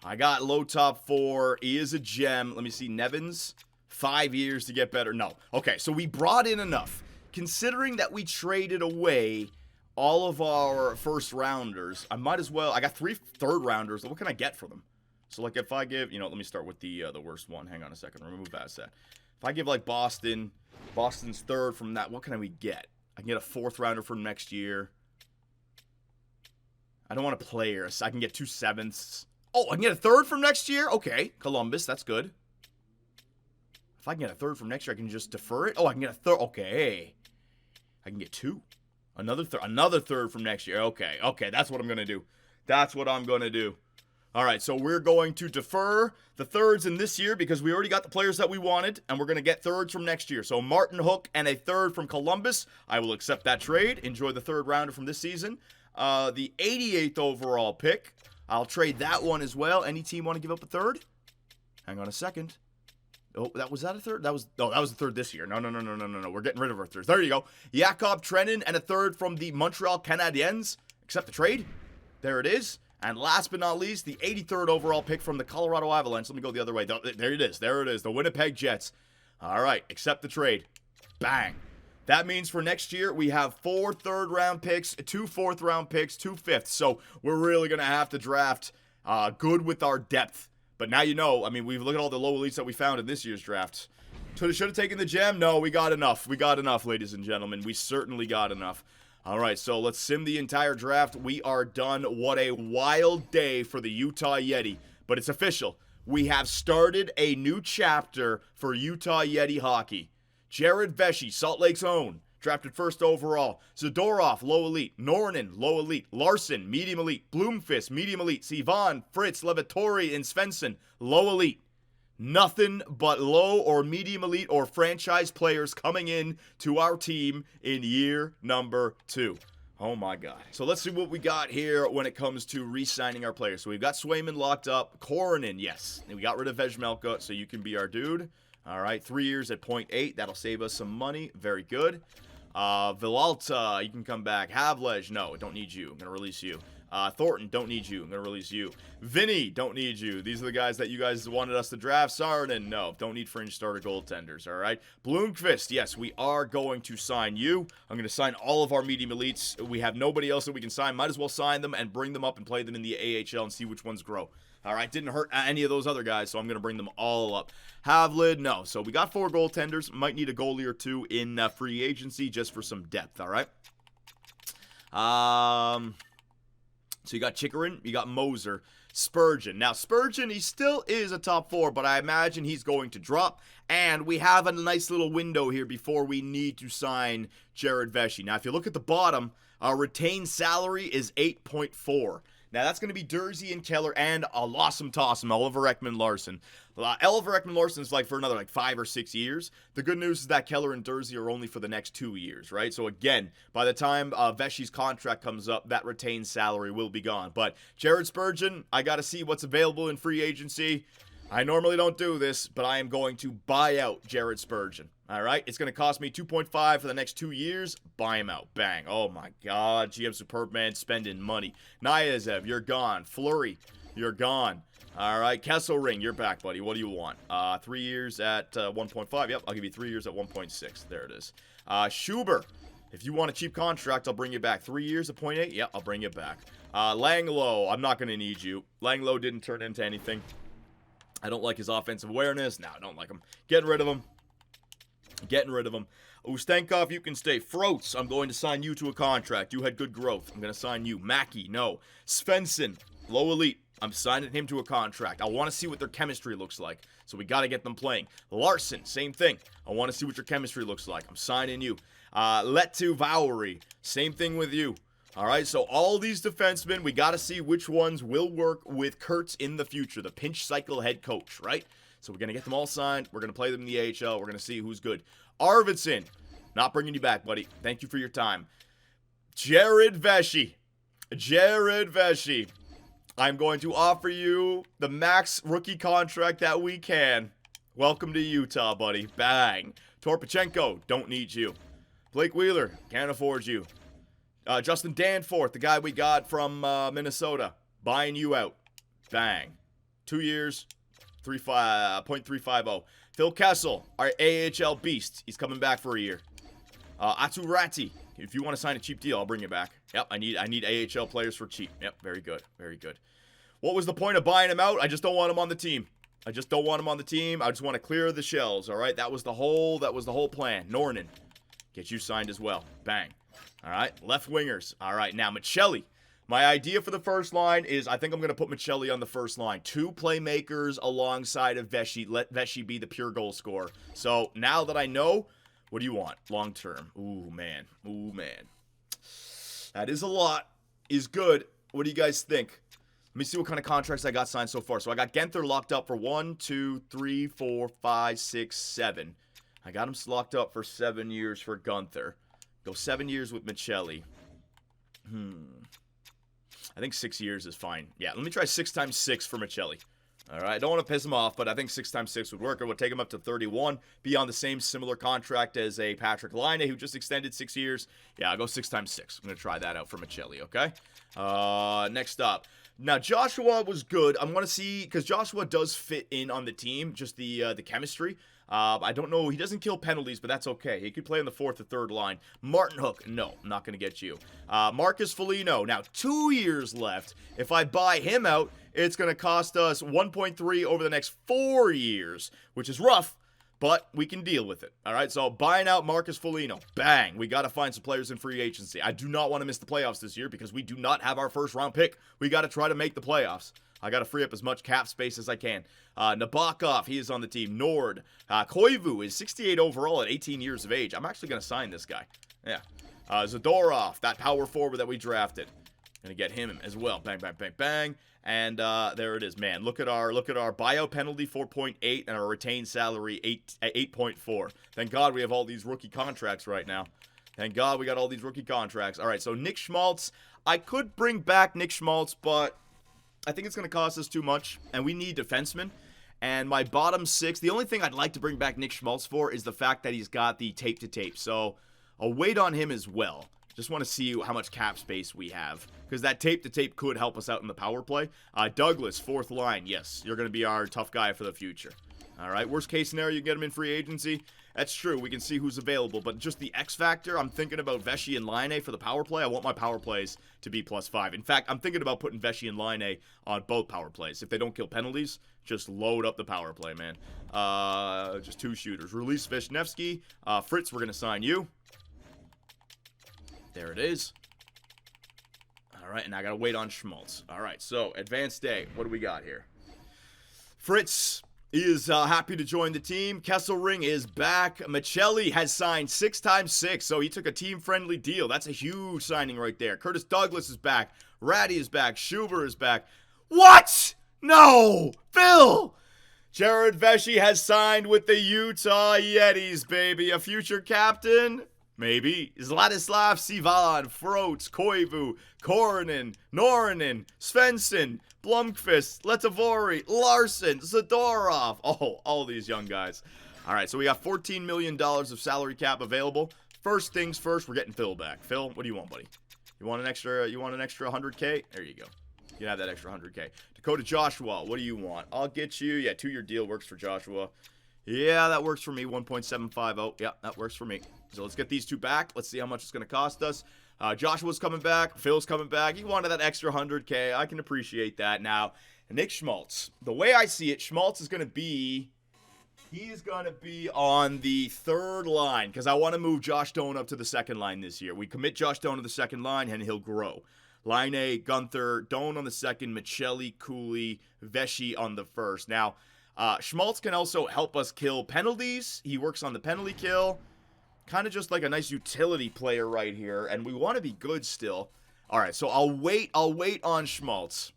I got low top 4. He is a gem. Let me see, Nevins. 5 years to get better. No. Okay, so we brought in enough. Considering that we traded away all of our first rounders, I might as well. I got 3 third rounders. What can I get for them? So, like, if I give, let me start with the worst one. Hang on a second. Remove that set. If I give, like, Boston's third from that, what can we get? I can get a 4th rounder for next year. I don't want a player, so I can get 2 7ths. Oh, I can get a 3rd from next year? Okay. Columbus, that's good. If I can get a 3rd from next year, I can just defer it. Oh, I can get a 3rd. Okay. I can get 2. Another 3rd from next year. Okay, that's what I'm going to do. All right, so we're going to defer the 3rds in this year because we already got the players that we wanted, and we're going to get 3rds from next year. So Martin Hook and a 3rd from Columbus. I will accept that trade. Enjoy the 3rd rounder from this season. The 88th overall pick, I'll trade that one as well. Any team want to give up a 3rd? Hang on a second. Oh, was that a 3rd? That was the 3rd this year. No. We're getting rid of our 3rds. There you go. Jakob Trenin and a 3rd from the Montreal Canadiens. Accept the trade. There it is. And last but not least, the 83rd overall pick from the Colorado Avalanche. Let me go the other way. There it is. The Winnipeg Jets. All right. Accept the trade. Bang. That means for next year, we have 4 third-round picks, 2 fourth-round picks, 2 fifths. So we're really going to have to draft good with our depth. But now you know, I mean, we've looked at all the low elites that we found in this year's draft. Should have taken the gem? No, we got enough. Ladies and gentlemen. We certainly got enough. All right, so let's sim the entire draft. We are done. What a wild day for the Utah Yeti. But it's official. We have started a new chapter for Utah Yeti hockey. Jared Vesey, Salt Lake's own, drafted 1st overall. Zadorov, low elite. Nornan, low elite. Larson, medium elite. Bloomfist, medium elite. Sivan, Fritz, Levatori, and Svensson, low elite. Nothing but low or medium elite or franchise players coming in to our team in year number 2. Oh my God. So let's see what we got here when it comes to re-signing our players. So we've got Swayman locked up. Koronin, yes. And we got rid of Vejmelka, so you can be our dude. All right, 3 years at 0.8. That'll save us some money. Very good. Villalta, you can come back. Havlej, no, don't need you. I'm going to release you. Thornton, don't need you. I'm going to release you. Vinny, don't need you. These are the guys that you guys wanted us to draft. Sarnin, no. Don't need fringe starter goaltenders, all right? Bloomqvist, yes, we are going to sign you. I'm going to sign all of our medium elites. We have nobody else that we can sign. Might as well sign them and bring them up and play them in the AHL and see which ones grow. All right, didn't hurt any of those other guys, so I'm going to bring them all up. Havlid, no. So we got 4 goaltenders. Might need a goalie or 2 in free agency just for some depth, all right? So you got Chikrin, you got Moser, Spurgeon. Now, Spurgeon, he still is a top 4, but I imagine he's going to drop. And we have a nice little window here before we need to sign Jared Vesey. Now, if you look at the bottom, our retained salary is 8.4. Now, that's going to be Dursey and Keller and Awesome Tossum, Oliver Ekman-Larsson. Oliver Ekman-Larsson is like for another 5 or 6 years. The good news is that Keller and Dursey are only for the next 2 years, right? So again, by the time Vesey's contract comes up, that retained salary will be gone. But Jared Spurgeon, I got to see what's available in free agency. I normally don't do this, but I am going to buy out Jared Spurgeon. All right, it's going to cost me 2.5 for the next 2 years. Buy him out. Bang. Oh, my God. GM Superman spending money. Nyazev, you're gone. Fleury, you're gone. All right, Kesselring, you're back, buddy. What do you want? 3 years at 1.5. Yep, I'll give you 3 years at 1.6. There it is. Schuber, if you want a cheap contract, I'll bring you back. 3 years at 0.8. Yep, I'll bring you back. Langloh, I'm not going to need you. Langloh didn't turn into anything. I don't like his offensive awareness. No, I don't like him. Getting rid of him. Getting rid of him. Ustenkov, you can stay. Froats, I'm going to sign you to a contract. You had good growth. I'm going to sign you. Mackey, no. Svensson, low elite. I'm signing him to a contract. I want to see what their chemistry looks like. So we got to get them playing. Larson, same thing. I want to see what your chemistry looks like. I'm signing you. Letu Vowry, same thing with you. All right, so all these defensemen, we got to see which ones will work with Kurtz in the future, the pinch cycle head coach, right? So we're going to get them all signed. We're going to play them in the AHL. We're going to see who's good. Arvidsson, not bringing you back, buddy. Thank you for your time. Jared Vesey. Jared Vesey. I'm going to offer you the max rookie contract that we can. Welcome to Utah, buddy. Bang. Torpachenko, don't need you. Blake Wheeler, can't afford you. Justin Danforth, the guy we got from Minnesota, buying you out. Bang. 2 years, 0.350. Phil Kessel, our AHL beast. He's coming back for a year. Aturati, if you want to sign a cheap deal, I'll bring you back. Yep, I need AHL players for cheap. Yep, very good, very good. What was the point of buying him out? I just don't want him on the team. I just don't want him on the team. I just want to clear the shelves, all right? That was the whole plan. Nornan, get you signed as well. Bang. All right, left wingers. All right, now Michelli. My idea for the first line is I think I'm going to put Michelli on the first line. 2 playmakers alongside of Vesey. Let Vesey be the pure goal scorer. So now that I know, what do you want? Long term. Ooh, man. Ooh, man. That is a lot. Is good. What do you guys think? Let me see what kind of contracts I got signed so far. So I got Genther locked up for 1, 2, 3, 4, 5, 6, 7. I got him locked up for 7 years for Gunther. Go 7 years with Michelli. I think 6 years is fine. Yeah, let me try 6 times 6 for Michelli. All right, I don't want to piss him off, but I think 6 times 6 would work. It would take him up to 31, be on the same similar contract as a Patrick Laine, who just extended 6 years. Yeah, I'll go 6 times 6. I'm going to try that out for Michelli, okay? Next up. Now, Joshua was good. I want to see, because Joshua does fit in on the team, just the chemistry. I don't know. He doesn't kill penalties, but that's okay. He could play on the 4th or 3rd line. Martin Hook, no, I'm not going to get you. Marcus Foligno, now 2 years left. If I buy him out, it's going to cost us 1.3 over the next 4 years, which is rough, but we can deal with it. All right, so buying out Marcus Foligno. Bang. We got to find some players in free agency. I do not want to miss the playoffs this year because we do not have our first round pick. We got to try to make the playoffs. I got to free up as much cap space as I can. Nabokov, he is on the team. Nord. Koivu is 68 overall at 18 years of age. I'm actually going to sign this guy. Yeah. Zadorov, that power forward that we drafted. Going to get him as well. Bang, bang, bang, bang. And there it is, man. Look at our buyout penalty, 4.8, and our retained salary, 8.4. Thank God we have all these rookie contracts right now. Thank God we got all these rookie contracts. All right, so Nick Schmaltz. I could bring back Nick Schmaltz, but I think it's going to cost us too much, and we need defensemen. And my bottom 6, the only thing I'd like to bring back Nick Schmaltz for is the fact that he's got the tape-to-tape. So I'll wait on him as well. Just want to see how much cap space we have, because that tape-to-tape could help us out in the power play. Douglas, 4th line. Yes, you're going to be our tough guy for the future. All right, worst case scenario, you get him in free agency. That's true. We can see who's available, but just the X factor, I'm thinking about Vesey and Laine for the power play. I want my power plays to be +5. In fact, I'm thinking about putting Vesey and Laine on both power plays. If they don't kill penalties, just load up the power play, man. Just 2 shooters. Release Vishnevsky. Fritz, we're going to sign you. There it is. All right, and I got to wait on Schmaltz. All right, so advanced day. What do we got here? Fritz is happy to join the team. Kesselring is back. Michelli has signed 6 times 6, so he took a team-friendly deal. That's a huge signing right there. Curtis Douglas is back. Ratty is back. Schuber is back. What? No! Phil! Jared Vesey has signed with the Utah Yetis, baby. A future captain? Maybe. Zlatislav Sivan, Froats, Koivu, Korinen, Norinen, Svensson, Blomqvist, Letavori, Larson, Zadorov. Oh, all these young guys. All right, so we got $14 million of salary cap available. First things first, we're getting Phil back. Phil, what do you want, buddy? You want an extra 100K? There you go. You can have that extra 100K. Dakota Joshua, what do you want? I'll get you. Yeah, 2-year deal works for Joshua. Yeah, that works for me. 1.750. Yeah, that works for me. So let's get these 2 back. Let's see how much it's going to cost us. Joshua's coming back. Phil's coming back. He wanted that extra 100K. I can appreciate that. Now, Nick Schmaltz. The way I see it, Schmaltz is going to be... He's going to be on the 3rd line, because I want to move Josh Doan up to the 2nd line this year. We commit Josh Doan to the 2nd line, and he'll grow. Laine, Gunther, Doan on the 2nd, Michelli, Cooley, Vesey on the 1st. Now, Schmaltz can also help us kill penalties. He works on the penalty kill. Kind of just like a nice utility player right here. And we want to be good still. All right, so I'll wait on Schmaltz.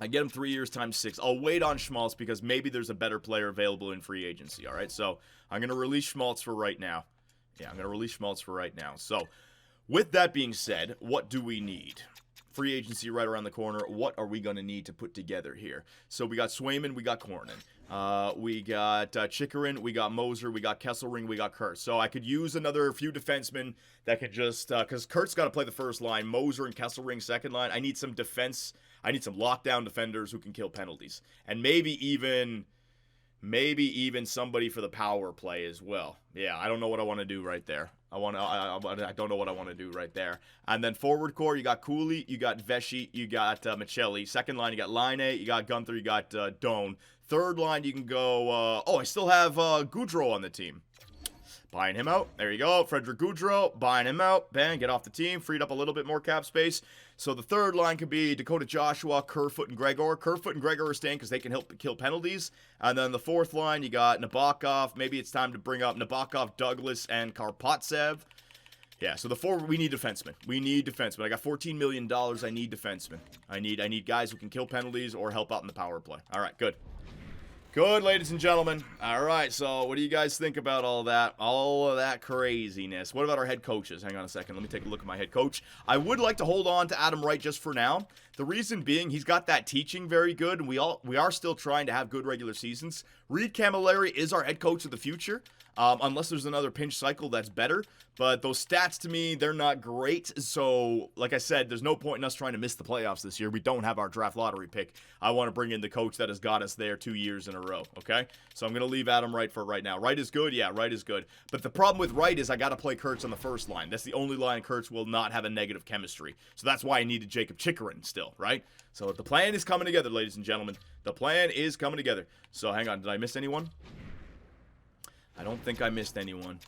I get him 3 years times 6. I'll wait on Schmaltz because maybe there's a better player available in free agency. All right, so I'm going to release Schmaltz for right now. Yeah, I'm going to release Schmaltz for right now. So with that being said, what do we need? Free agency right around the corner. What are we going to need to put together here? So we got Swayman, we got Kornin. We got Chikrin, we got Moser, we got Kesselring, we got Kurtz. So I could use another few defensemen that could just, because Kurtz got to play the 1st line, Moser and Kesselring 2nd line. I need some defense. I need some lockdown defenders who can kill penalties. And maybe even somebody for the power play as well. Yeah, I don't know what I want to do right there. I don't know what I want to do right there. And then forward core, you got Cooley, you got Vesey, you got Michelli. 2nd line, you got Laine, you got Gunther, you got Doan. 3rd line, you can go, I still have Goudreau on the team. Buying him out. There you go. Frederick Goudreau. Buying him out. Bang. Get off the team. Freed up a little bit more cap space. So the 3rd line could be Dakota Joshua, Kerfoot, and Gregor. Kerfoot and Gregor are staying because they can help kill penalties. And then the 4th line, you got Nabokov. Maybe it's time to bring up Nabokov, Douglas, and Karpatsev. Yeah, so the 4, we need defensemen. We need defensemen. I got $14 million. I need defensemen. I need guys who can kill penalties or help out in the power play. All right, good. Good, ladies and gentlemen. All right, so what do you guys think about all of that craziness? What about our head coaches? Hang on a second. Let me take a look at my head coach. I would like to hold on to Adam Wright just for now. The reason being, he's got that teaching very good, and we are still trying to have good regular seasons. Reed Camilleri is our head coach of the future, unless there's another pinch cycle that's better. But those stats, to me, they're not great. So, like I said, there's no point in us trying to miss the playoffs this year. We don't have our draft lottery pick. I want to bring in the coach that has got us there 2 years in a row, okay? So I'm going to leave Adam Wright for right now. Wright is good? Yeah, Wright is good. But the problem with Wright is I got to play Kurtz on the 1st line. That's the only line Kurtz will not have a negative chemistry. So that's why I needed Jacob Chikrin still, right? So the plan is coming together, ladies and gentlemen. The plan is coming together. So hang on. Did I miss anyone? I don't think I missed anyone.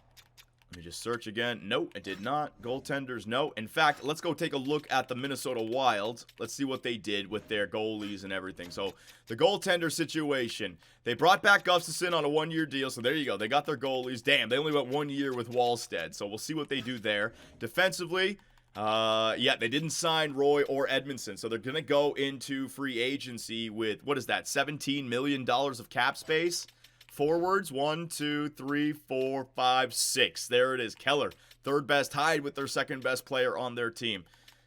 Let me just search again. No, I did not. Goaltenders, no. In fact, let's go take a look at the Minnesota Wild. Let's see what they did with their goalies and everything. So, the goaltender situation. They brought back Gustafsson on a 1-year deal. So, there you go. They got their goalies. Damn, they only went 1 year with Wallstead. So, we'll see what they do there. Defensively, yeah, they didn't sign Roy or Edmondson. So, they're going to go into free agency with, what is that, $17 million of cap space? Forwards, 1, 2, 3, 4, 5, 6. There it is. Keller, 3rd best, tied with their 2nd best player on their team.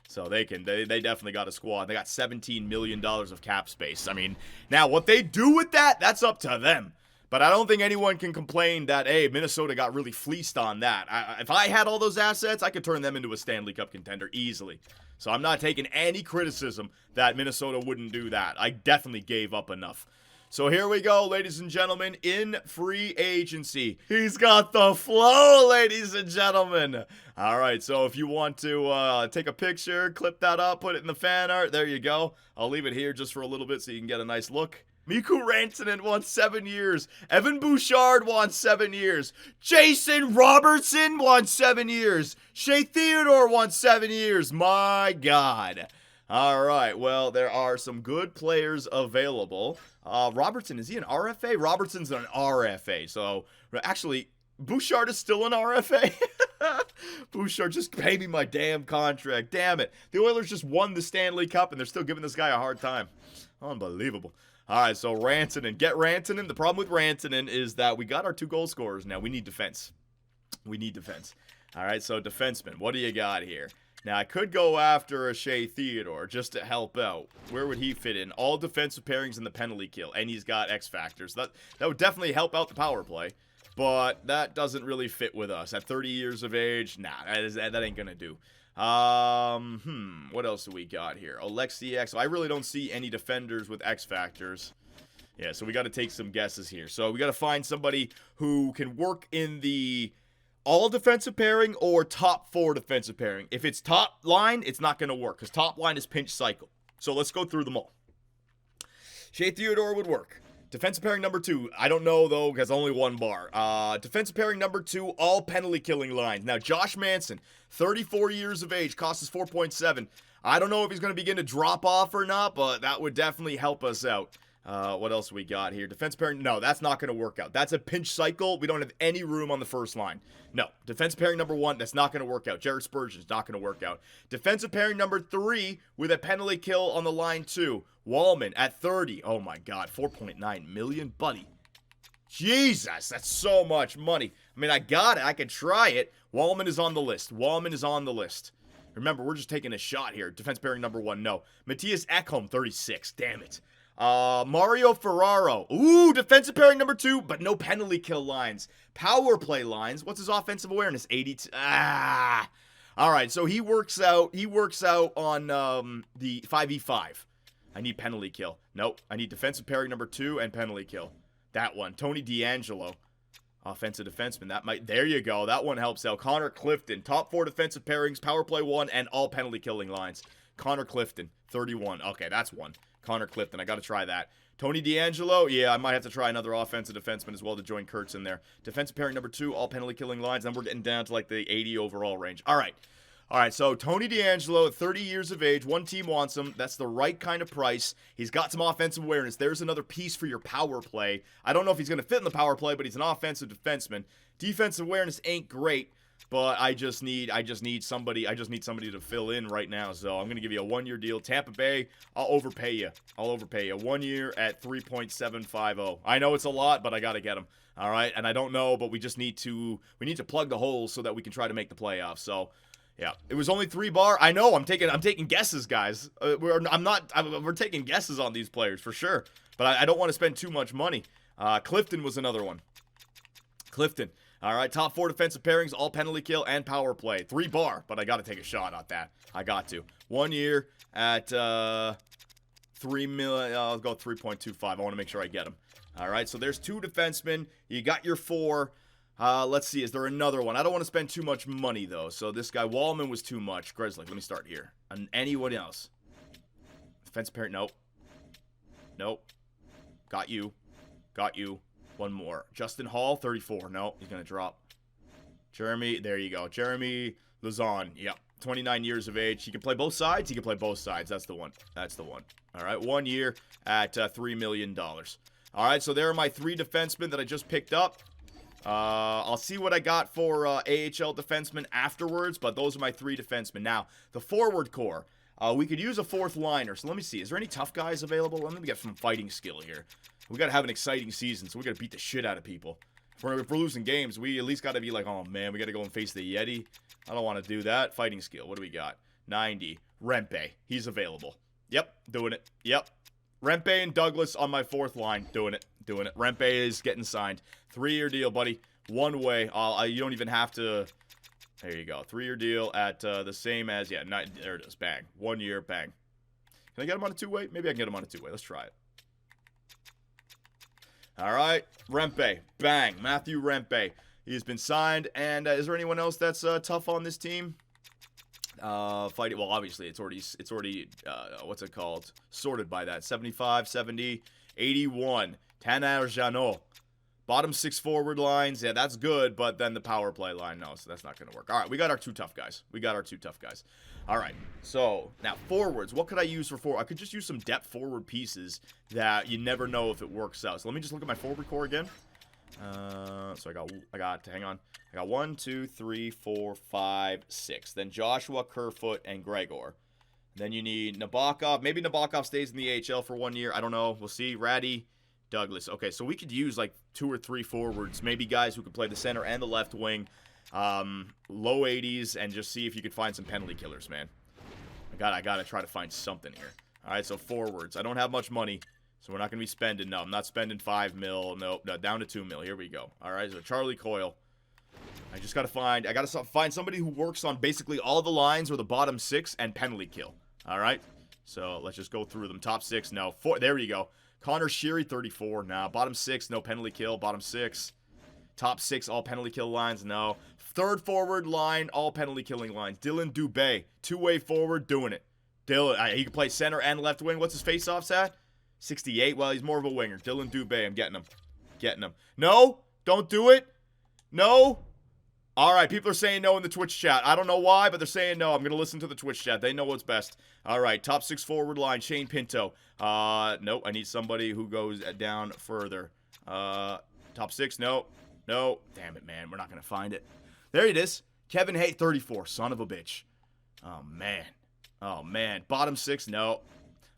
So they definitely got a squad. They got $17 million of cap space. I mean, now what they do with that, that's up to them. But I don't think anyone can complain that, hey, Minnesota got really fleeced on that. If I had all those assets, I could turn them into a Stanley Cup contender easily. So I'm not taking any criticism that Minnesota wouldn't do that. I definitely gave up enough. So here we go, ladies and gentlemen, in free agency. He's got the flow, ladies and gentlemen. All right, so if you want to take a picture, clip that up, put it in the fan art, there you go. I'll leave it here just for a little bit so you can get a nice look. Mikko Rantanen wants 7 years. Evan Bouchard wants 7 years. Jason Robertson wants 7 years. Shea Theodore wants 7 years. My God. All right, well, there are some good players available. Robertson, is he an RFA? Robertson's an RFA. So, actually, Bouchard is still an RFA. Bouchard, just pay me my damn contract. Damn it. The Oilers just won the Stanley Cup, and they're still giving this guy a hard time. Unbelievable. All right, so Rantanen. Get Rantanen. The problem with Rantanen is that we got our 2 goal scorers now. We need defense. We need defense. All right, so defenseman. What do you got here? Now, I could go after a Shea Theodore just to help out. Where would he fit in? All defensive pairings in the penalty kill, and he's got X factors. That would definitely help out the power play, but that doesn't really fit with us. At 30 years of age, nah, that ain't gonna do. What else do we got here? Alexi X. I really don't see any defenders with X factors. Yeah, so we got to take some guesses here. So we got to find somebody who can work in the all defensive pairing or top 4 defensive pairing. If it's top line, it's not going to work because top line is pinch cycle. So let's go through them all. Shea Theodore would work. Defensive pairing number 2, I don't know though because only 1 bar. Defensive pairing number 2, all penalty killing lines. Now Josh Manson, 34 years of age, costs us 4.7. I don't know if he's going to begin to drop off or not, but that would definitely help us out. What else we got here? Defense pairing, no, that's not going to work out. That's a pinch cycle. We don't have any room on the first line. No, defense pairing number 1, that's not going to work out. Jared Spurgeon's not going to work out. Defensive pairing number 3 with a penalty kill on the line 2. Wallman at 30. Oh my God, 4.9 million, buddy. Jesus, that's so much money. I mean, I got it. I could try it. Wallman is on the list. Wallman is on the list. Remember, we're just taking a shot here. Defense pairing number 1, no. Matthias Ekholm, 36. Damn it. Mario Ferraro. Ooh, defensive pairing number 2, but no penalty kill lines. Power play lines. What's his offensive awareness? 82. All right, so he works out on the 5v5. I need penalty kill. Nope. I need defensive pairing number 2 and penalty kill. That one. Tony DeAngelo. Offensive defenseman. There you go. That one helps out. Connor Clifton. Top 4 defensive pairings, power play 1, and all penalty killing lines. Connor Clifton. 31. Okay, that's one. Connor Clifton. I got to try that. Tony DeAngelo. Yeah, I might have to try another offensive defenseman as well to join Kurtz in there. Defensive pairing number 2, all penalty killing lines. Then we're getting down to like the 80 overall range. All right. All right, so Tony DeAngelo, 30 years of age. One team wants him. That's the right kind of price. He's got some offensive awareness. There's another piece for your power play. I don't know if he's going to fit in the power play, but he's an offensive defenseman. Defensive awareness ain't great, but I just need somebody to fill in right now. So I'm going to give you a 1-year deal. Tampa Bay, I'll overpay you. 1 year at 3.750. I know it's a lot, but I got to get him. All right, and I don't know, but we need to plug the holes so that we can try to make the playoffs. So yeah, it was only 3 bar. I know. I'm taking guesses, guys. We're taking guesses on these players for sure. But I don't want to spend too much money. Clifton was another one. Clifton. All right, top 4 defensive pairings, all penalty kill and power play. 3 bar, but I got to take a shot at that. I got to. 1 year at 3 million. I'll go 3.25. I want to make sure I get him. All right, so there's 2 defensemen. You got your 4. Let's see, is there another one? I don't want to spend too much money, though. So this guy, Wallman, was too much. Grizzly, let me start here. And anyone else? Defensive pair, nope. Nope. Got you. Got you. One more. Justin Hall, 34. No, he's going to drop. Jeremy, there you go. Jeremy Lazon, yep. 29 years of age. He can play both sides. He can play both sides. That's the one. That's the one. All right, 1 year at $3 million. All right, so there are my 3 defensemen that I just picked up. I'll see what I got for AHL defensemen afterwards, but those are my 3 defensemen. Now, the forward core, we could use a 4th liner. So let me see. Is there any tough guys available? Let me get some fighting skill here. We got to have an exciting season, so we got to beat the shit out of people. If we're losing games, we at least got to be like, oh man, we got to go and face the Yeti. I don't want to do that. Fighting skill. What do we got? 90. Rempe. He's available. Yep, doing it. Yep. Rempe and Douglas on my 4th line. Doing it. Doing it. Rempe is getting signed. 3-year deal, buddy. One way. You don't even have to... There you go. 3-year deal at the same as... Yeah, there it is. Bang. 1 year. Bang. Can I get him on a 2-way? Maybe I can get him on a 2-way. Let's try it. All right. Rempe. Bang. Matthew Rempe. He's been signed. And is there anyone else that's tough on this team? Fighting. Well, obviously, it's already what's it called? Sorted by that. 75, 70, 81. Tanner Janot. Bottom 6 forward lines. Yeah, that's good, but then the power play line, no, so that's not going to work. All right, we got our 2 tough guys. All right, so now forwards. What could I use for forward? I could just use some depth forward pieces that you never know if it works out. So let me just look at my forward core again. So I got, hang on. I got 1, 2, 3, 4, 5, 6. Then Joshua, Kerfoot, and Gregor. Then you need Nabokov. Maybe Nabokov stays in the AHL for 1 year. I don't know. We'll see. Ratty, Douglas. Okay, so we could use like 2 or 3 forwards. Maybe guys who can play the center and the left wing. Low 80s, and just see if you could find some penalty killers, man. I gotta try to find something here. All right, so forwards. I don't have much money, so we're not gonna be spending. No, I'm not spending 5 mil. No, down to 2 mil. Here we go. All right, so Charlie Coyle. I gotta find somebody who works on basically all the lines or the bottom 6 and penalty kill. All right, so let's just go through them. Top 6, no. 4. There you go. Connor Sheary, 34. Now, bottom 6, no penalty kill. Bottom 6. Top 6, all penalty kill lines, no. Third forward line, all penalty killing lines. Dylan Dubé, 2-way forward, doing it. Dylan, he can play center and left wing. What's his face-offs at? 68. Well, he's more of a winger. Dylan Dubé, I'm getting him. No, don't do it. No. All right, people are saying no in the Twitch chat. I don't know why, but they're saying no. I'm going to listen to the Twitch chat. They know what's best. All right, top 6 forward line, Shane Pinto. Nope, I need somebody who goes down further. Top 6, no. Damn it, man. We're not going to find it. There it is. Kevin Hay, 34. Son of a bitch. Oh, man. Bottom 6, no.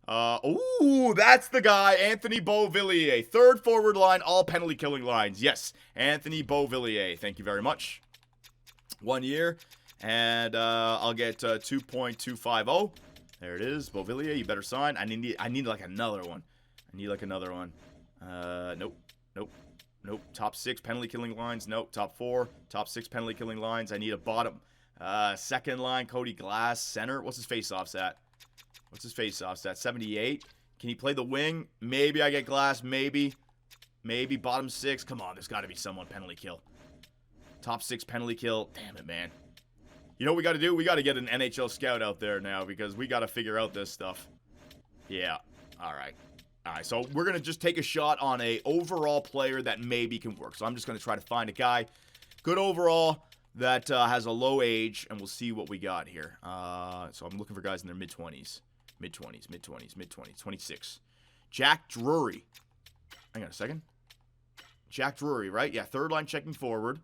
Ooh, that's the guy. Anthony Beauvillier. Third forward line, all penalty killing lines. Yes, Anthony Beauvillier. Thank you very much. 1 year. And I'll get 2.250. There it is. Beauvillier, you better sign. I need like another one. Nope. Top 6 penalty killing lines. Nope. Top 4. Top 6 penalty killing lines. I need a bottom. Second line, Cody Glass. Center. What's his face-offs at? 78. Can he play the wing? Maybe I get Glass. Maybe. Bottom 6. Come on. There's got to be someone penalty kill. Top 6 penalty kill. Damn it, man. You know what we got to do? We got to get an NHL scout out there now because we got to figure out this stuff. Yeah. All right, so we're going to just take a shot on a overall player that maybe can work. So I'm just going to try to find a guy, good overall, that has a low age, and we'll see what we got here. So I'm looking for guys in their mid-20s. 26. Jack Drury. Hang on a second. Jack Drury, right? Yeah, third line checking forward.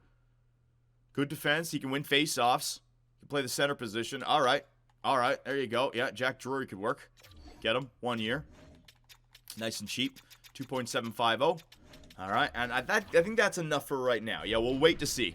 Good defense. He can win face-offs. He can play the center position. All right. There you go. Yeah, Jack Drury could work. Get him. 1 year. Nice and cheap. 2.750. All right. And I think that's enough for right now. Yeah, we'll wait to see.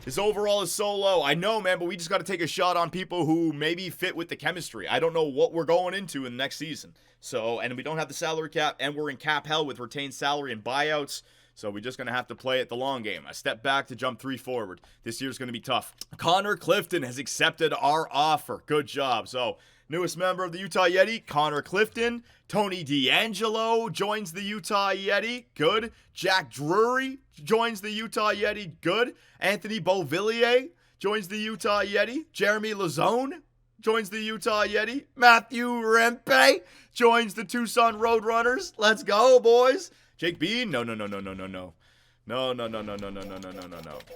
His overall is so low. I know, man, but we just got to take a shot on people who maybe fit with the chemistry. I don't know what we're going into in the next season. So, and we don't have the salary cap, and we're in cap hell with retained salary and buyouts. So we're just going to have to play it the long game. A step back to jump 3 forward. This year's going to be tough. Connor Clifton has accepted our offer. Good job. So, newest member of the Utah Yeti, Connor Clifton. Tony D'Angelo joins the Utah Yeti. Good. Jack Drury joins the Utah Yeti. Good. Anthony Beauvillier joins the Utah Yeti. Jeremy Lazone joins the Utah Yeti. Matthew Rempe joins the Tucson Roadrunners. Let's go, boys. Jake Bean? No. No.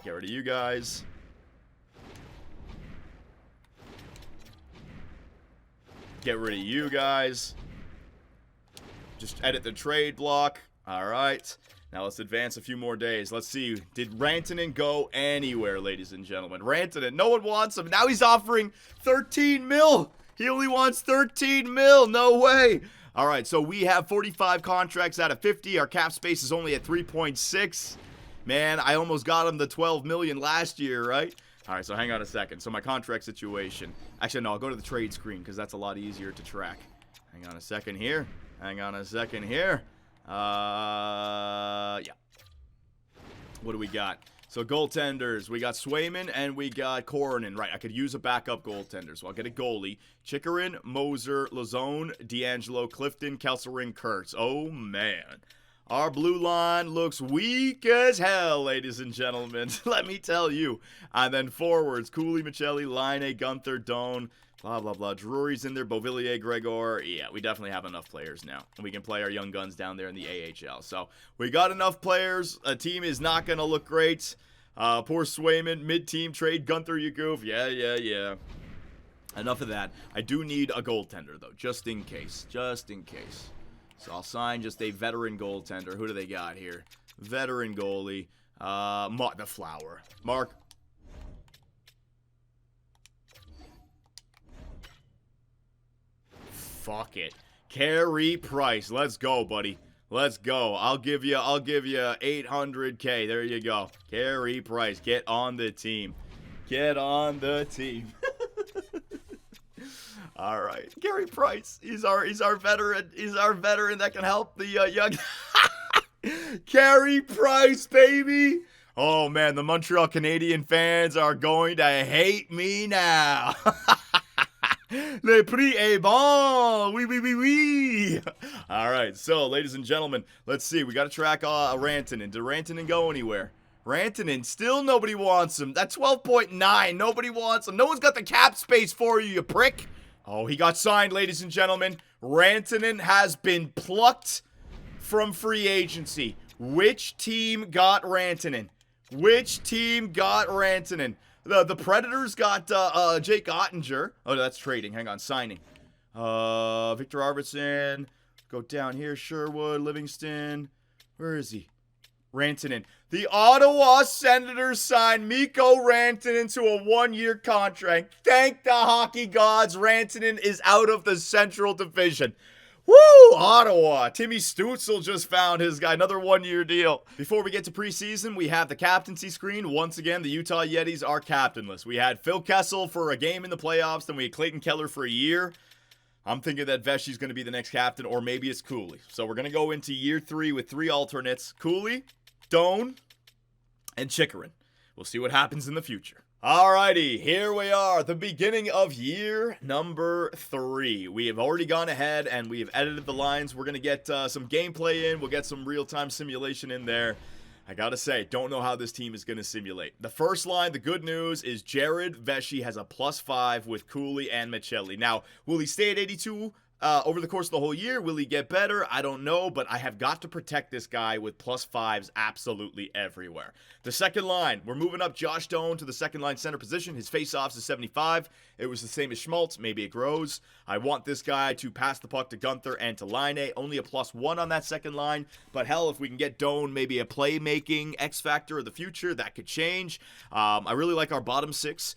Get rid of you guys. Get rid of you guys. Just edit the trade block. All right. Now let's advance a few more days. Let's see. Did Rantanen go anywhere, ladies and gentlemen? Rantanen, no one wants him. Now he's offering 13 mil. He only wants 13 mil. No way. All right, so we have 45 contracts out of 50. Our cap space is only at 3.6. Man, I almost got him the 12 million last year, right? All right, so hang on a second. So my contract situation. Actually, no, I'll go to the trade screen because that's a lot easier to track. Hang on a second here. Yeah. What do we got? So goaltenders, we got Swayman and we got Coronin. Right, I could use a backup goaltender, so I'll get a goalie. Chikrin, Moser, Lazone, D'Angelo, Clifton, Kesselring, Kurtz. Oh, man. Our blue line looks weak as hell, ladies and gentlemen. Let me tell you. And then forwards, Cooley, Michelli, Line, Gunther, Doan, blah, blah, blah. Drury's in there, Beauvillier, Gregor. Yeah, we definitely have enough players now. And we can play our young guns down there in the AHL. So we got enough players. A team is not going to look great. Poor Swayman, mid-team trade, Gunther, you goof. Yeah. Enough of that. I do need a goaltender, though, just in case. So I'll sign just a veteran goaltender. Who do they got here? Veteran goalie. The Flower. Mark. Fuck it. Carey Price. Let's go, buddy. Let's go. I'll give you 800K. There you go. Carey Price. Get on the team. All right. Carey Price. He's our veteran. He's our veteran that can help the young Carey Price, baby. Oh man, the Montreal Canadian fans are going to hate me now. Le prix est bon. Oui. All right, so, ladies and gentlemen, let's see. We got to track Rantanen. Did Rantanen go anywhere? Rantanen, still nobody wants him. That 12.9, nobody wants him. No one's got the cap space for you, you prick. Oh, he got signed, ladies and gentlemen. Rantanen has been plucked from free agency. Which team got Rantanen? The Predators got Jake Ottinger. Oh, that's trading. Hang on, signing. Victor Arvidsson. Go down here. Sherwood, Livingston. Where is he? Rantanen. The Ottawa Senators signed Mikko Rantanen to a 1-year contract. Thank the hockey gods. Rantanen is out of the Central Division. Woo! Ottawa. Timmy Stutzel just found his guy. Another 1-year deal. Before we get to preseason, we have the captaincy screen. Once again, the Utah Yetis are captainless. We had Phil Kessel for a game in the playoffs. Then we had Clayton Keller for a year. I'm thinking that Vesey's going to be the next captain, or maybe it's Cooley. So we're going to go into year 3 with 3 alternates. Cooley, Doan, and Chikrin. We'll see what happens in the future. Alrighty, here we are, the beginning of year number 3. We have already gone ahead and we have edited the lines. We're going to get some gameplay in. We'll get some real-time simulation in there. I gotta say, don't know how this team is going to simulate. The first line, the good news is Jared Vesey has a +5 with Cooley and Michelli. Now, will he stay at 82 over the course of the whole year? Will he get better? I don't know, but I have got to protect this guy with +5s absolutely everywhere. The second line, we're moving up Josh Doan to the second line center position. His faceoffs is 75. It was the same as Schmaltz. Maybe it grows. I want this guy to pass the puck to Gunther and to Line. Only a +1 on that second line, but hell, if we can get Doan maybe a playmaking X factor of the future, that could change. I really like our bottom 6.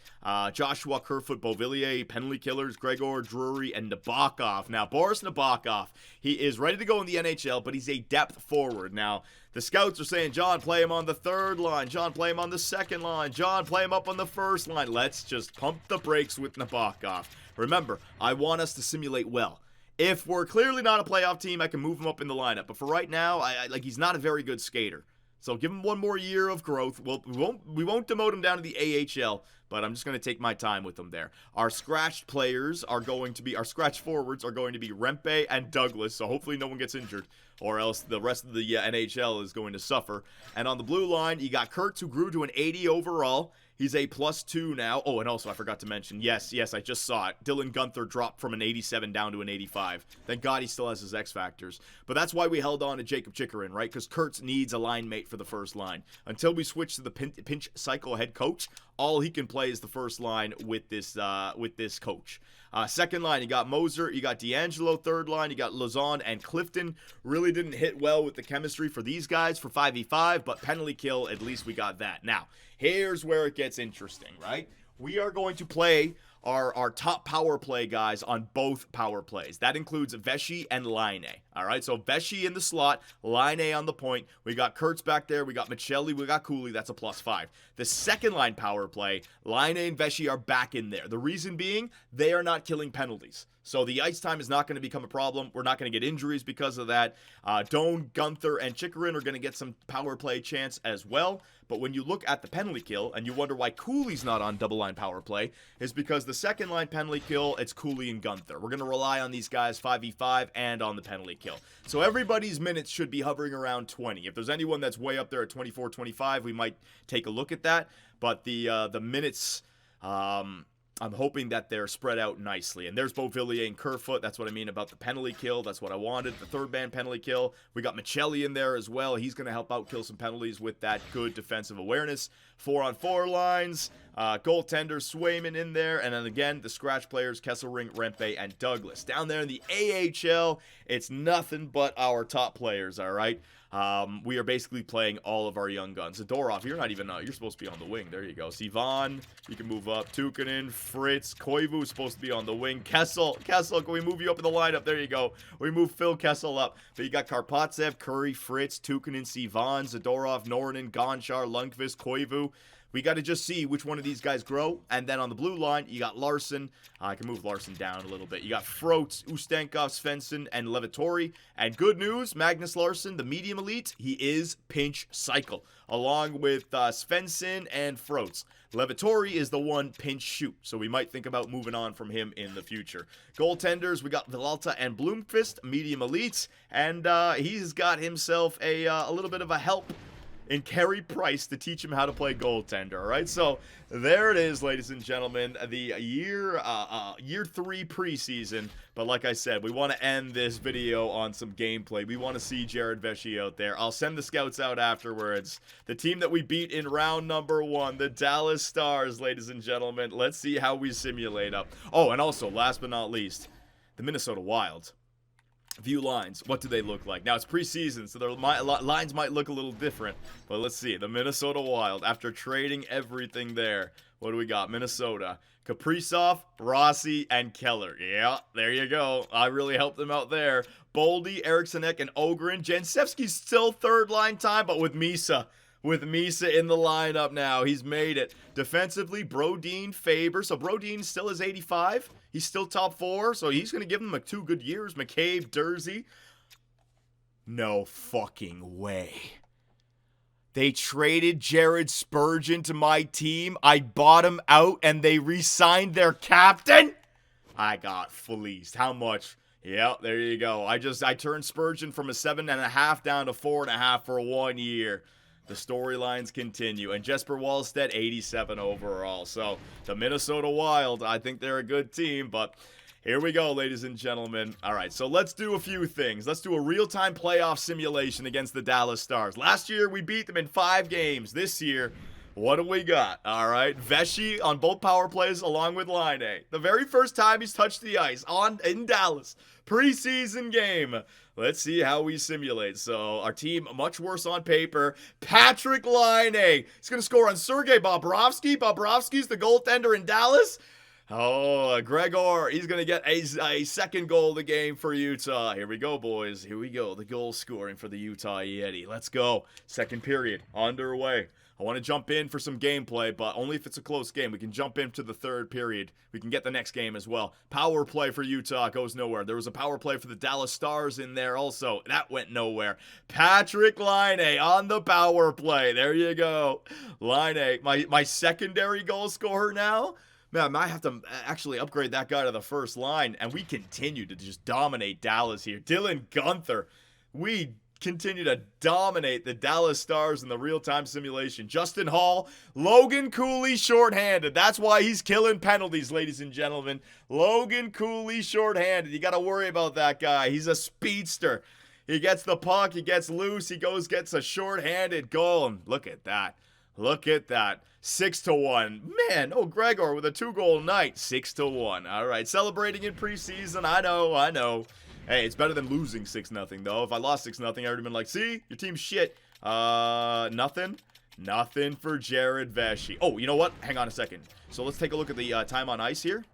Joshua, Kerfoot, Beauvillier, penalty killers, Gregor, Drury, and Nabokov. Now, Boris Nabokov, he is ready to go in the NHL, but he's a depth forward. Now, the scouts are saying, John, play him on the third line. John, play him on the second line. John, play him up on the first line. Let's just pump the brakes with Nabokov. Remember, I want us to simulate well. If we're clearly not a playoff team, I can move him up in the lineup. But for right now, he's not a very good skater. So give him 1 more year of growth. We won't demote him down to the AHL, but I'm just going to take my time with him there. Our scratched forwards are going to be Rempe and Douglas, so hopefully no one gets injured, or else the rest of the NHL is going to suffer. And on the blue line, you got Kurtz, who grew to an 80 overall. He's a +2 now. Oh, and also I forgot to mention, yes, I just saw it. Dylan Gunther dropped from an 87 down to an 85. Thank God he still has his X factors. But that's why we held on to Jacob Chikrin, right? Because Kurtz needs a line mate for the first line. Until we switch to the pinch cycle head coach, all he can play is the first line with this coach. Second line, you got Moser, you got D'Angelo. Third line, you got Lazone and Clifton. Really didn't hit well with the chemistry for these guys for 5v5, but penalty kill, at least we got that. Now, here's where it gets interesting, right? We are going to play are our top power play guys on both power plays. That includes Veshy and Line. All right, so Veshy in the slot, Line on the point. We got Kurtz back there. We got Michelli. We got Cooley. That's a +5. The second line power play, Line and Veshy are back in there. The reason being, they are not killing penalties. So the ice time is not going to become a problem. We're not going to get injuries because of that. Doan, Gunther, and Chikrin are going to get some power play chance as well. But when you look at the penalty kill, and you wonder why Cooley's not on double line power play, is because the second line penalty kill, it's Cooley and Gunther. We're going to rely on these guys 5v5 and on the penalty kill. So everybody's minutes should be hovering around 20. If there's anyone that's way up there at 24, 25, we might take a look at that. But the minutes... I'm hoping that they're spread out nicely. And there's Beauvillier and Kerfoot. That's what I mean about the penalty kill. That's what I wanted. The third man penalty kill. We got Michelli in there as well. He's going to help out kill some penalties with that good defensive awareness. 4-on-4 lines. Goaltender Swayman in there. And then again, the scratch players, Kesselring, Rempe, and Douglas. Down there in the AHL, it's nothing but our top players, all right? We are basically playing all of our young guns. Zadorov, you're not even, you're supposed to be on the wing. There you go. Sivan, you can move up. Tukkanen, Fritz, Koivu is supposed to be on the wing. Kessel, can we move you up in the lineup? There you go. We move Phil Kessel up. But you got Karpatsev, Curry, Fritz, Tukkanen, Sivan, Zadorov, Norinen, Gonchar, Lundqvist, Koivu. We got to just see which one of these guys grow. And then on the blue line, you got Larson. I can move Larson down a little bit. You got Froats, Ustenkov, Svensson, and Levatori. And good news, Magnus Larson, the medium elite, he is pinch cycle, along with Svensson and Froats. Levatori is the one pinch shoot, so we might think about moving on from him in the future. Goaltenders, we got Villalta and Bloomqvist, medium elites. And he's got himself a little bit of a help in Carey Price to teach him how to play goaltender. All right, so there it is, ladies and gentlemen, the year 3 preseason. But like I said, we want to end this video on some gameplay. We want to see Jared Veshy out there. I'll send the scouts out afterwards. The team that we beat in round number 1, the Dallas Stars, ladies and gentlemen. Let's see how we simulate up. Oh, and also, last but not least, the Minnesota Wild. View lines. What do they look like? Now, it's preseason, so their lines might look a little different. But let's see. The Minnesota Wild, after trading everything there, what do we got? Minnesota. Kaprizov, Rossi, and Keller. Yeah, there you go. I really helped them out there. Boldy, Erikssonek, and Ogren. Jansevsky's still third line time, but with Misa. With Misa in the lineup now. He's made it. Defensively, Brodin, Faber. So Brodin still is 85. He's still top 4. So he's going to give them 2 good years. McCabe, Dursey. No fucking way. They traded Jared Spurgeon to my team. I bought him out and they re-signed their captain? I got fleeced. How much? Yeah, there you go. I turned Spurgeon from a 7.5 down to 4.5 for 1 year. The storylines continue. And Jesper Wallstedt, 87 overall. So, the Minnesota Wild, I think they're a good team. But here we go, ladies and gentlemen. All right, so let's do a few things. Let's do a real-time playoff simulation against the Dallas Stars. Last year, we beat them in 5 games. This year, what do we got? All right, Veshy on both power plays along with Line. The very first time he's touched the ice in Dallas. Preseason game. Let's see how we simulate. So, our team, much worse on paper. Patrick Line. He's going to score on Sergei Bobrovsky. Bobrovsky's the goaltender in Dallas. Oh, Gregor, he's going to get a second goal of the game for Utah. Here we go, boys. Here we go. The goal scoring for the Utah Yeti. Let's go. Second period underway. I want to jump in for some gameplay, but only if it's a close game. We can jump into the third period. We can get the next game as well. Power play for Utah goes nowhere. There was a power play for the Dallas Stars in there also. That went nowhere. Patrick Line on the power play. There you go. Line, my secondary goal scorer now. Man, I might have to actually upgrade that guy to the first line. And we continue to just dominate Dallas here. Dylan Gunther. We continue to dominate the Dallas Stars in the real-time simulation. Justin Hall, Logan Cooley shorthanded. That's why he's killing penalties, ladies and gentlemen. Logan Cooley shorthanded. You got to worry about that guy. He's a speedster. He gets the puck. He gets loose. He gets a shorthanded goal. And look at that. Look at that. 6-1. Man, oh, Gregor with a 2-goal night. 6-1. All right, celebrating in preseason. I know. Hey, it's better than losing 6-0, though. If I lost 6-0, I would have been like, see, your team's shit. Nothing. Nothing for Jared Veshy. Oh, you know what? Hang on a second. So let's take a look at the time on ice here.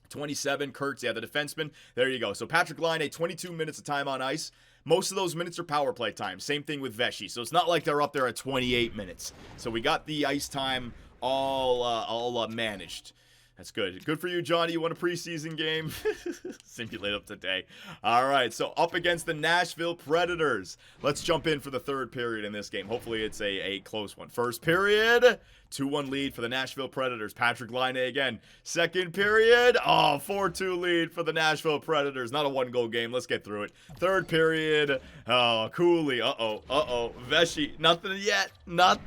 27, Kurtz, yeah, the defenseman. There you go. So Patrick Laine, 22 minutes of time on ice. Most of those minutes are power play time. Same thing with Vesey. So it's not like they're up there at 28 minutes. So we got the ice time all managed. That's good. Good for you, Johnny. You won a preseason game. Simulate up today. All right, so up against the Nashville Predators. Let's jump in for the third period in this game. Hopefully it's a close one. First period, 2-1 lead for the Nashville Predators. Patrick Laine again. Second period, 4-2 lead for the Nashville Predators. Not a one-goal game. Let's get through it. Third period, Cooley. Vesey, nothing yet. I'm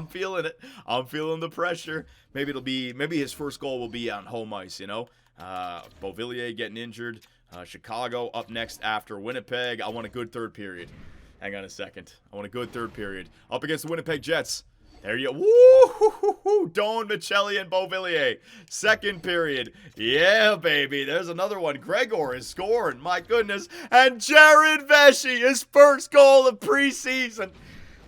feeling it. I'm feeling the pressure. Maybe his first goal will be on home ice, you know. Beauvillier getting injured. Chicago up next after Winnipeg. I want a good third period. Hang on a second. I want a good third period. Up against the Winnipeg Jets. There you go. Woo! Doan, Michelli, and Beauvillier. Second period. Yeah, baby. There's another one. Gregor is scoring. My goodness. And Jared Vesey, his first goal of preseason.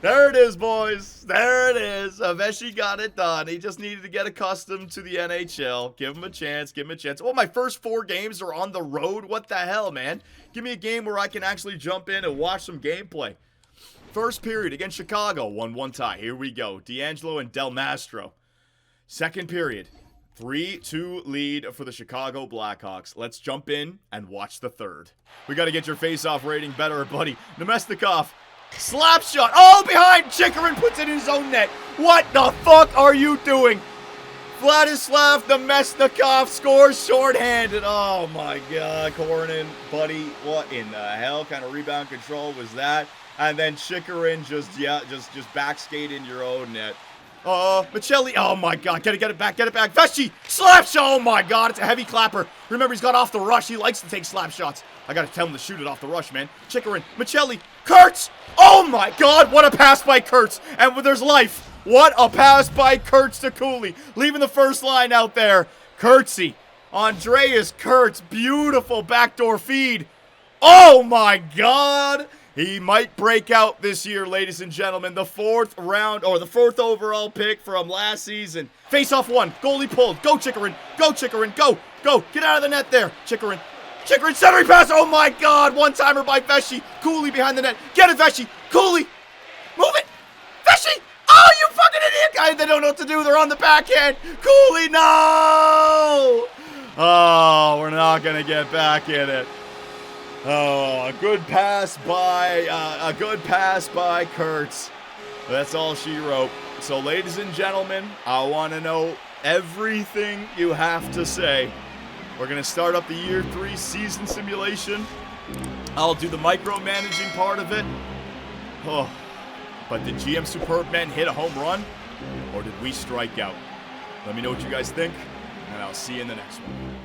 There it is, boys. There it is. Vesey got it done. He just needed to get accustomed to the NHL. Give him a chance. Give him a chance. Oh, my first 4 games are on the road? What the hell, man? Give me a game where I can actually jump in and watch some gameplay. First period against Chicago. 1-1 tie. Here we go. D'Angelo and Del Mastro. Second period. 3-2 lead for the Chicago Blackhawks. Let's jump in and watch the third. We got to get your face-off rating better, buddy. Nemesnikov. Slap shot. Oh, behind. Chikarin puts it in his own net. What the fuck are you doing? Vladislav Nemesnikov scores shorthanded. Oh, my God. Kornin, buddy. What in the hell kind of rebound control was that? And then Chikarin just backskate in your own net. Michelli. Oh, my God. Get it back. Vesey. Slap shot. Oh, my God. It's a heavy clapper. Remember, he's got off the rush. He likes to take slap shots. I got to tell him to shoot it off the rush, man. Chikarin. Michelli. Kurtz. Oh, my God. What a pass by Kurtz. And there's life. What a pass by Kurtz to Cooley. Leaving the first line out there. Kurtzy. Andreas Kurtz. Beautiful backdoor feed. Oh, my God. He might break out this year, ladies and gentlemen. The 4th round, or the 4th overall pick from last season. Face-off 1. Goalie pulled. Go, Chikarin. Go, Chikarin. Go. Get out of the net there. Chikarin, centering pass. Oh, my God. One-timer by Vesey. Cooley behind the net. Get it, Vesey. Cooley. Move it. Vesey. Oh, you fucking idiot. Guys, they don't know what to do. They're on the backhand. Cooley, no. Oh, we're not going to get back in it. Oh, a good pass by Kurtz. That's all she wrote. So, ladies and gentlemen, I want to know everything you have to say. We're going to start up the year 3 season simulation. I'll do the micromanaging part of it. Oh, but did GM Superbmen hit a home run? Or did we strike out? Let me know what you guys think, and I'll see you in the next one.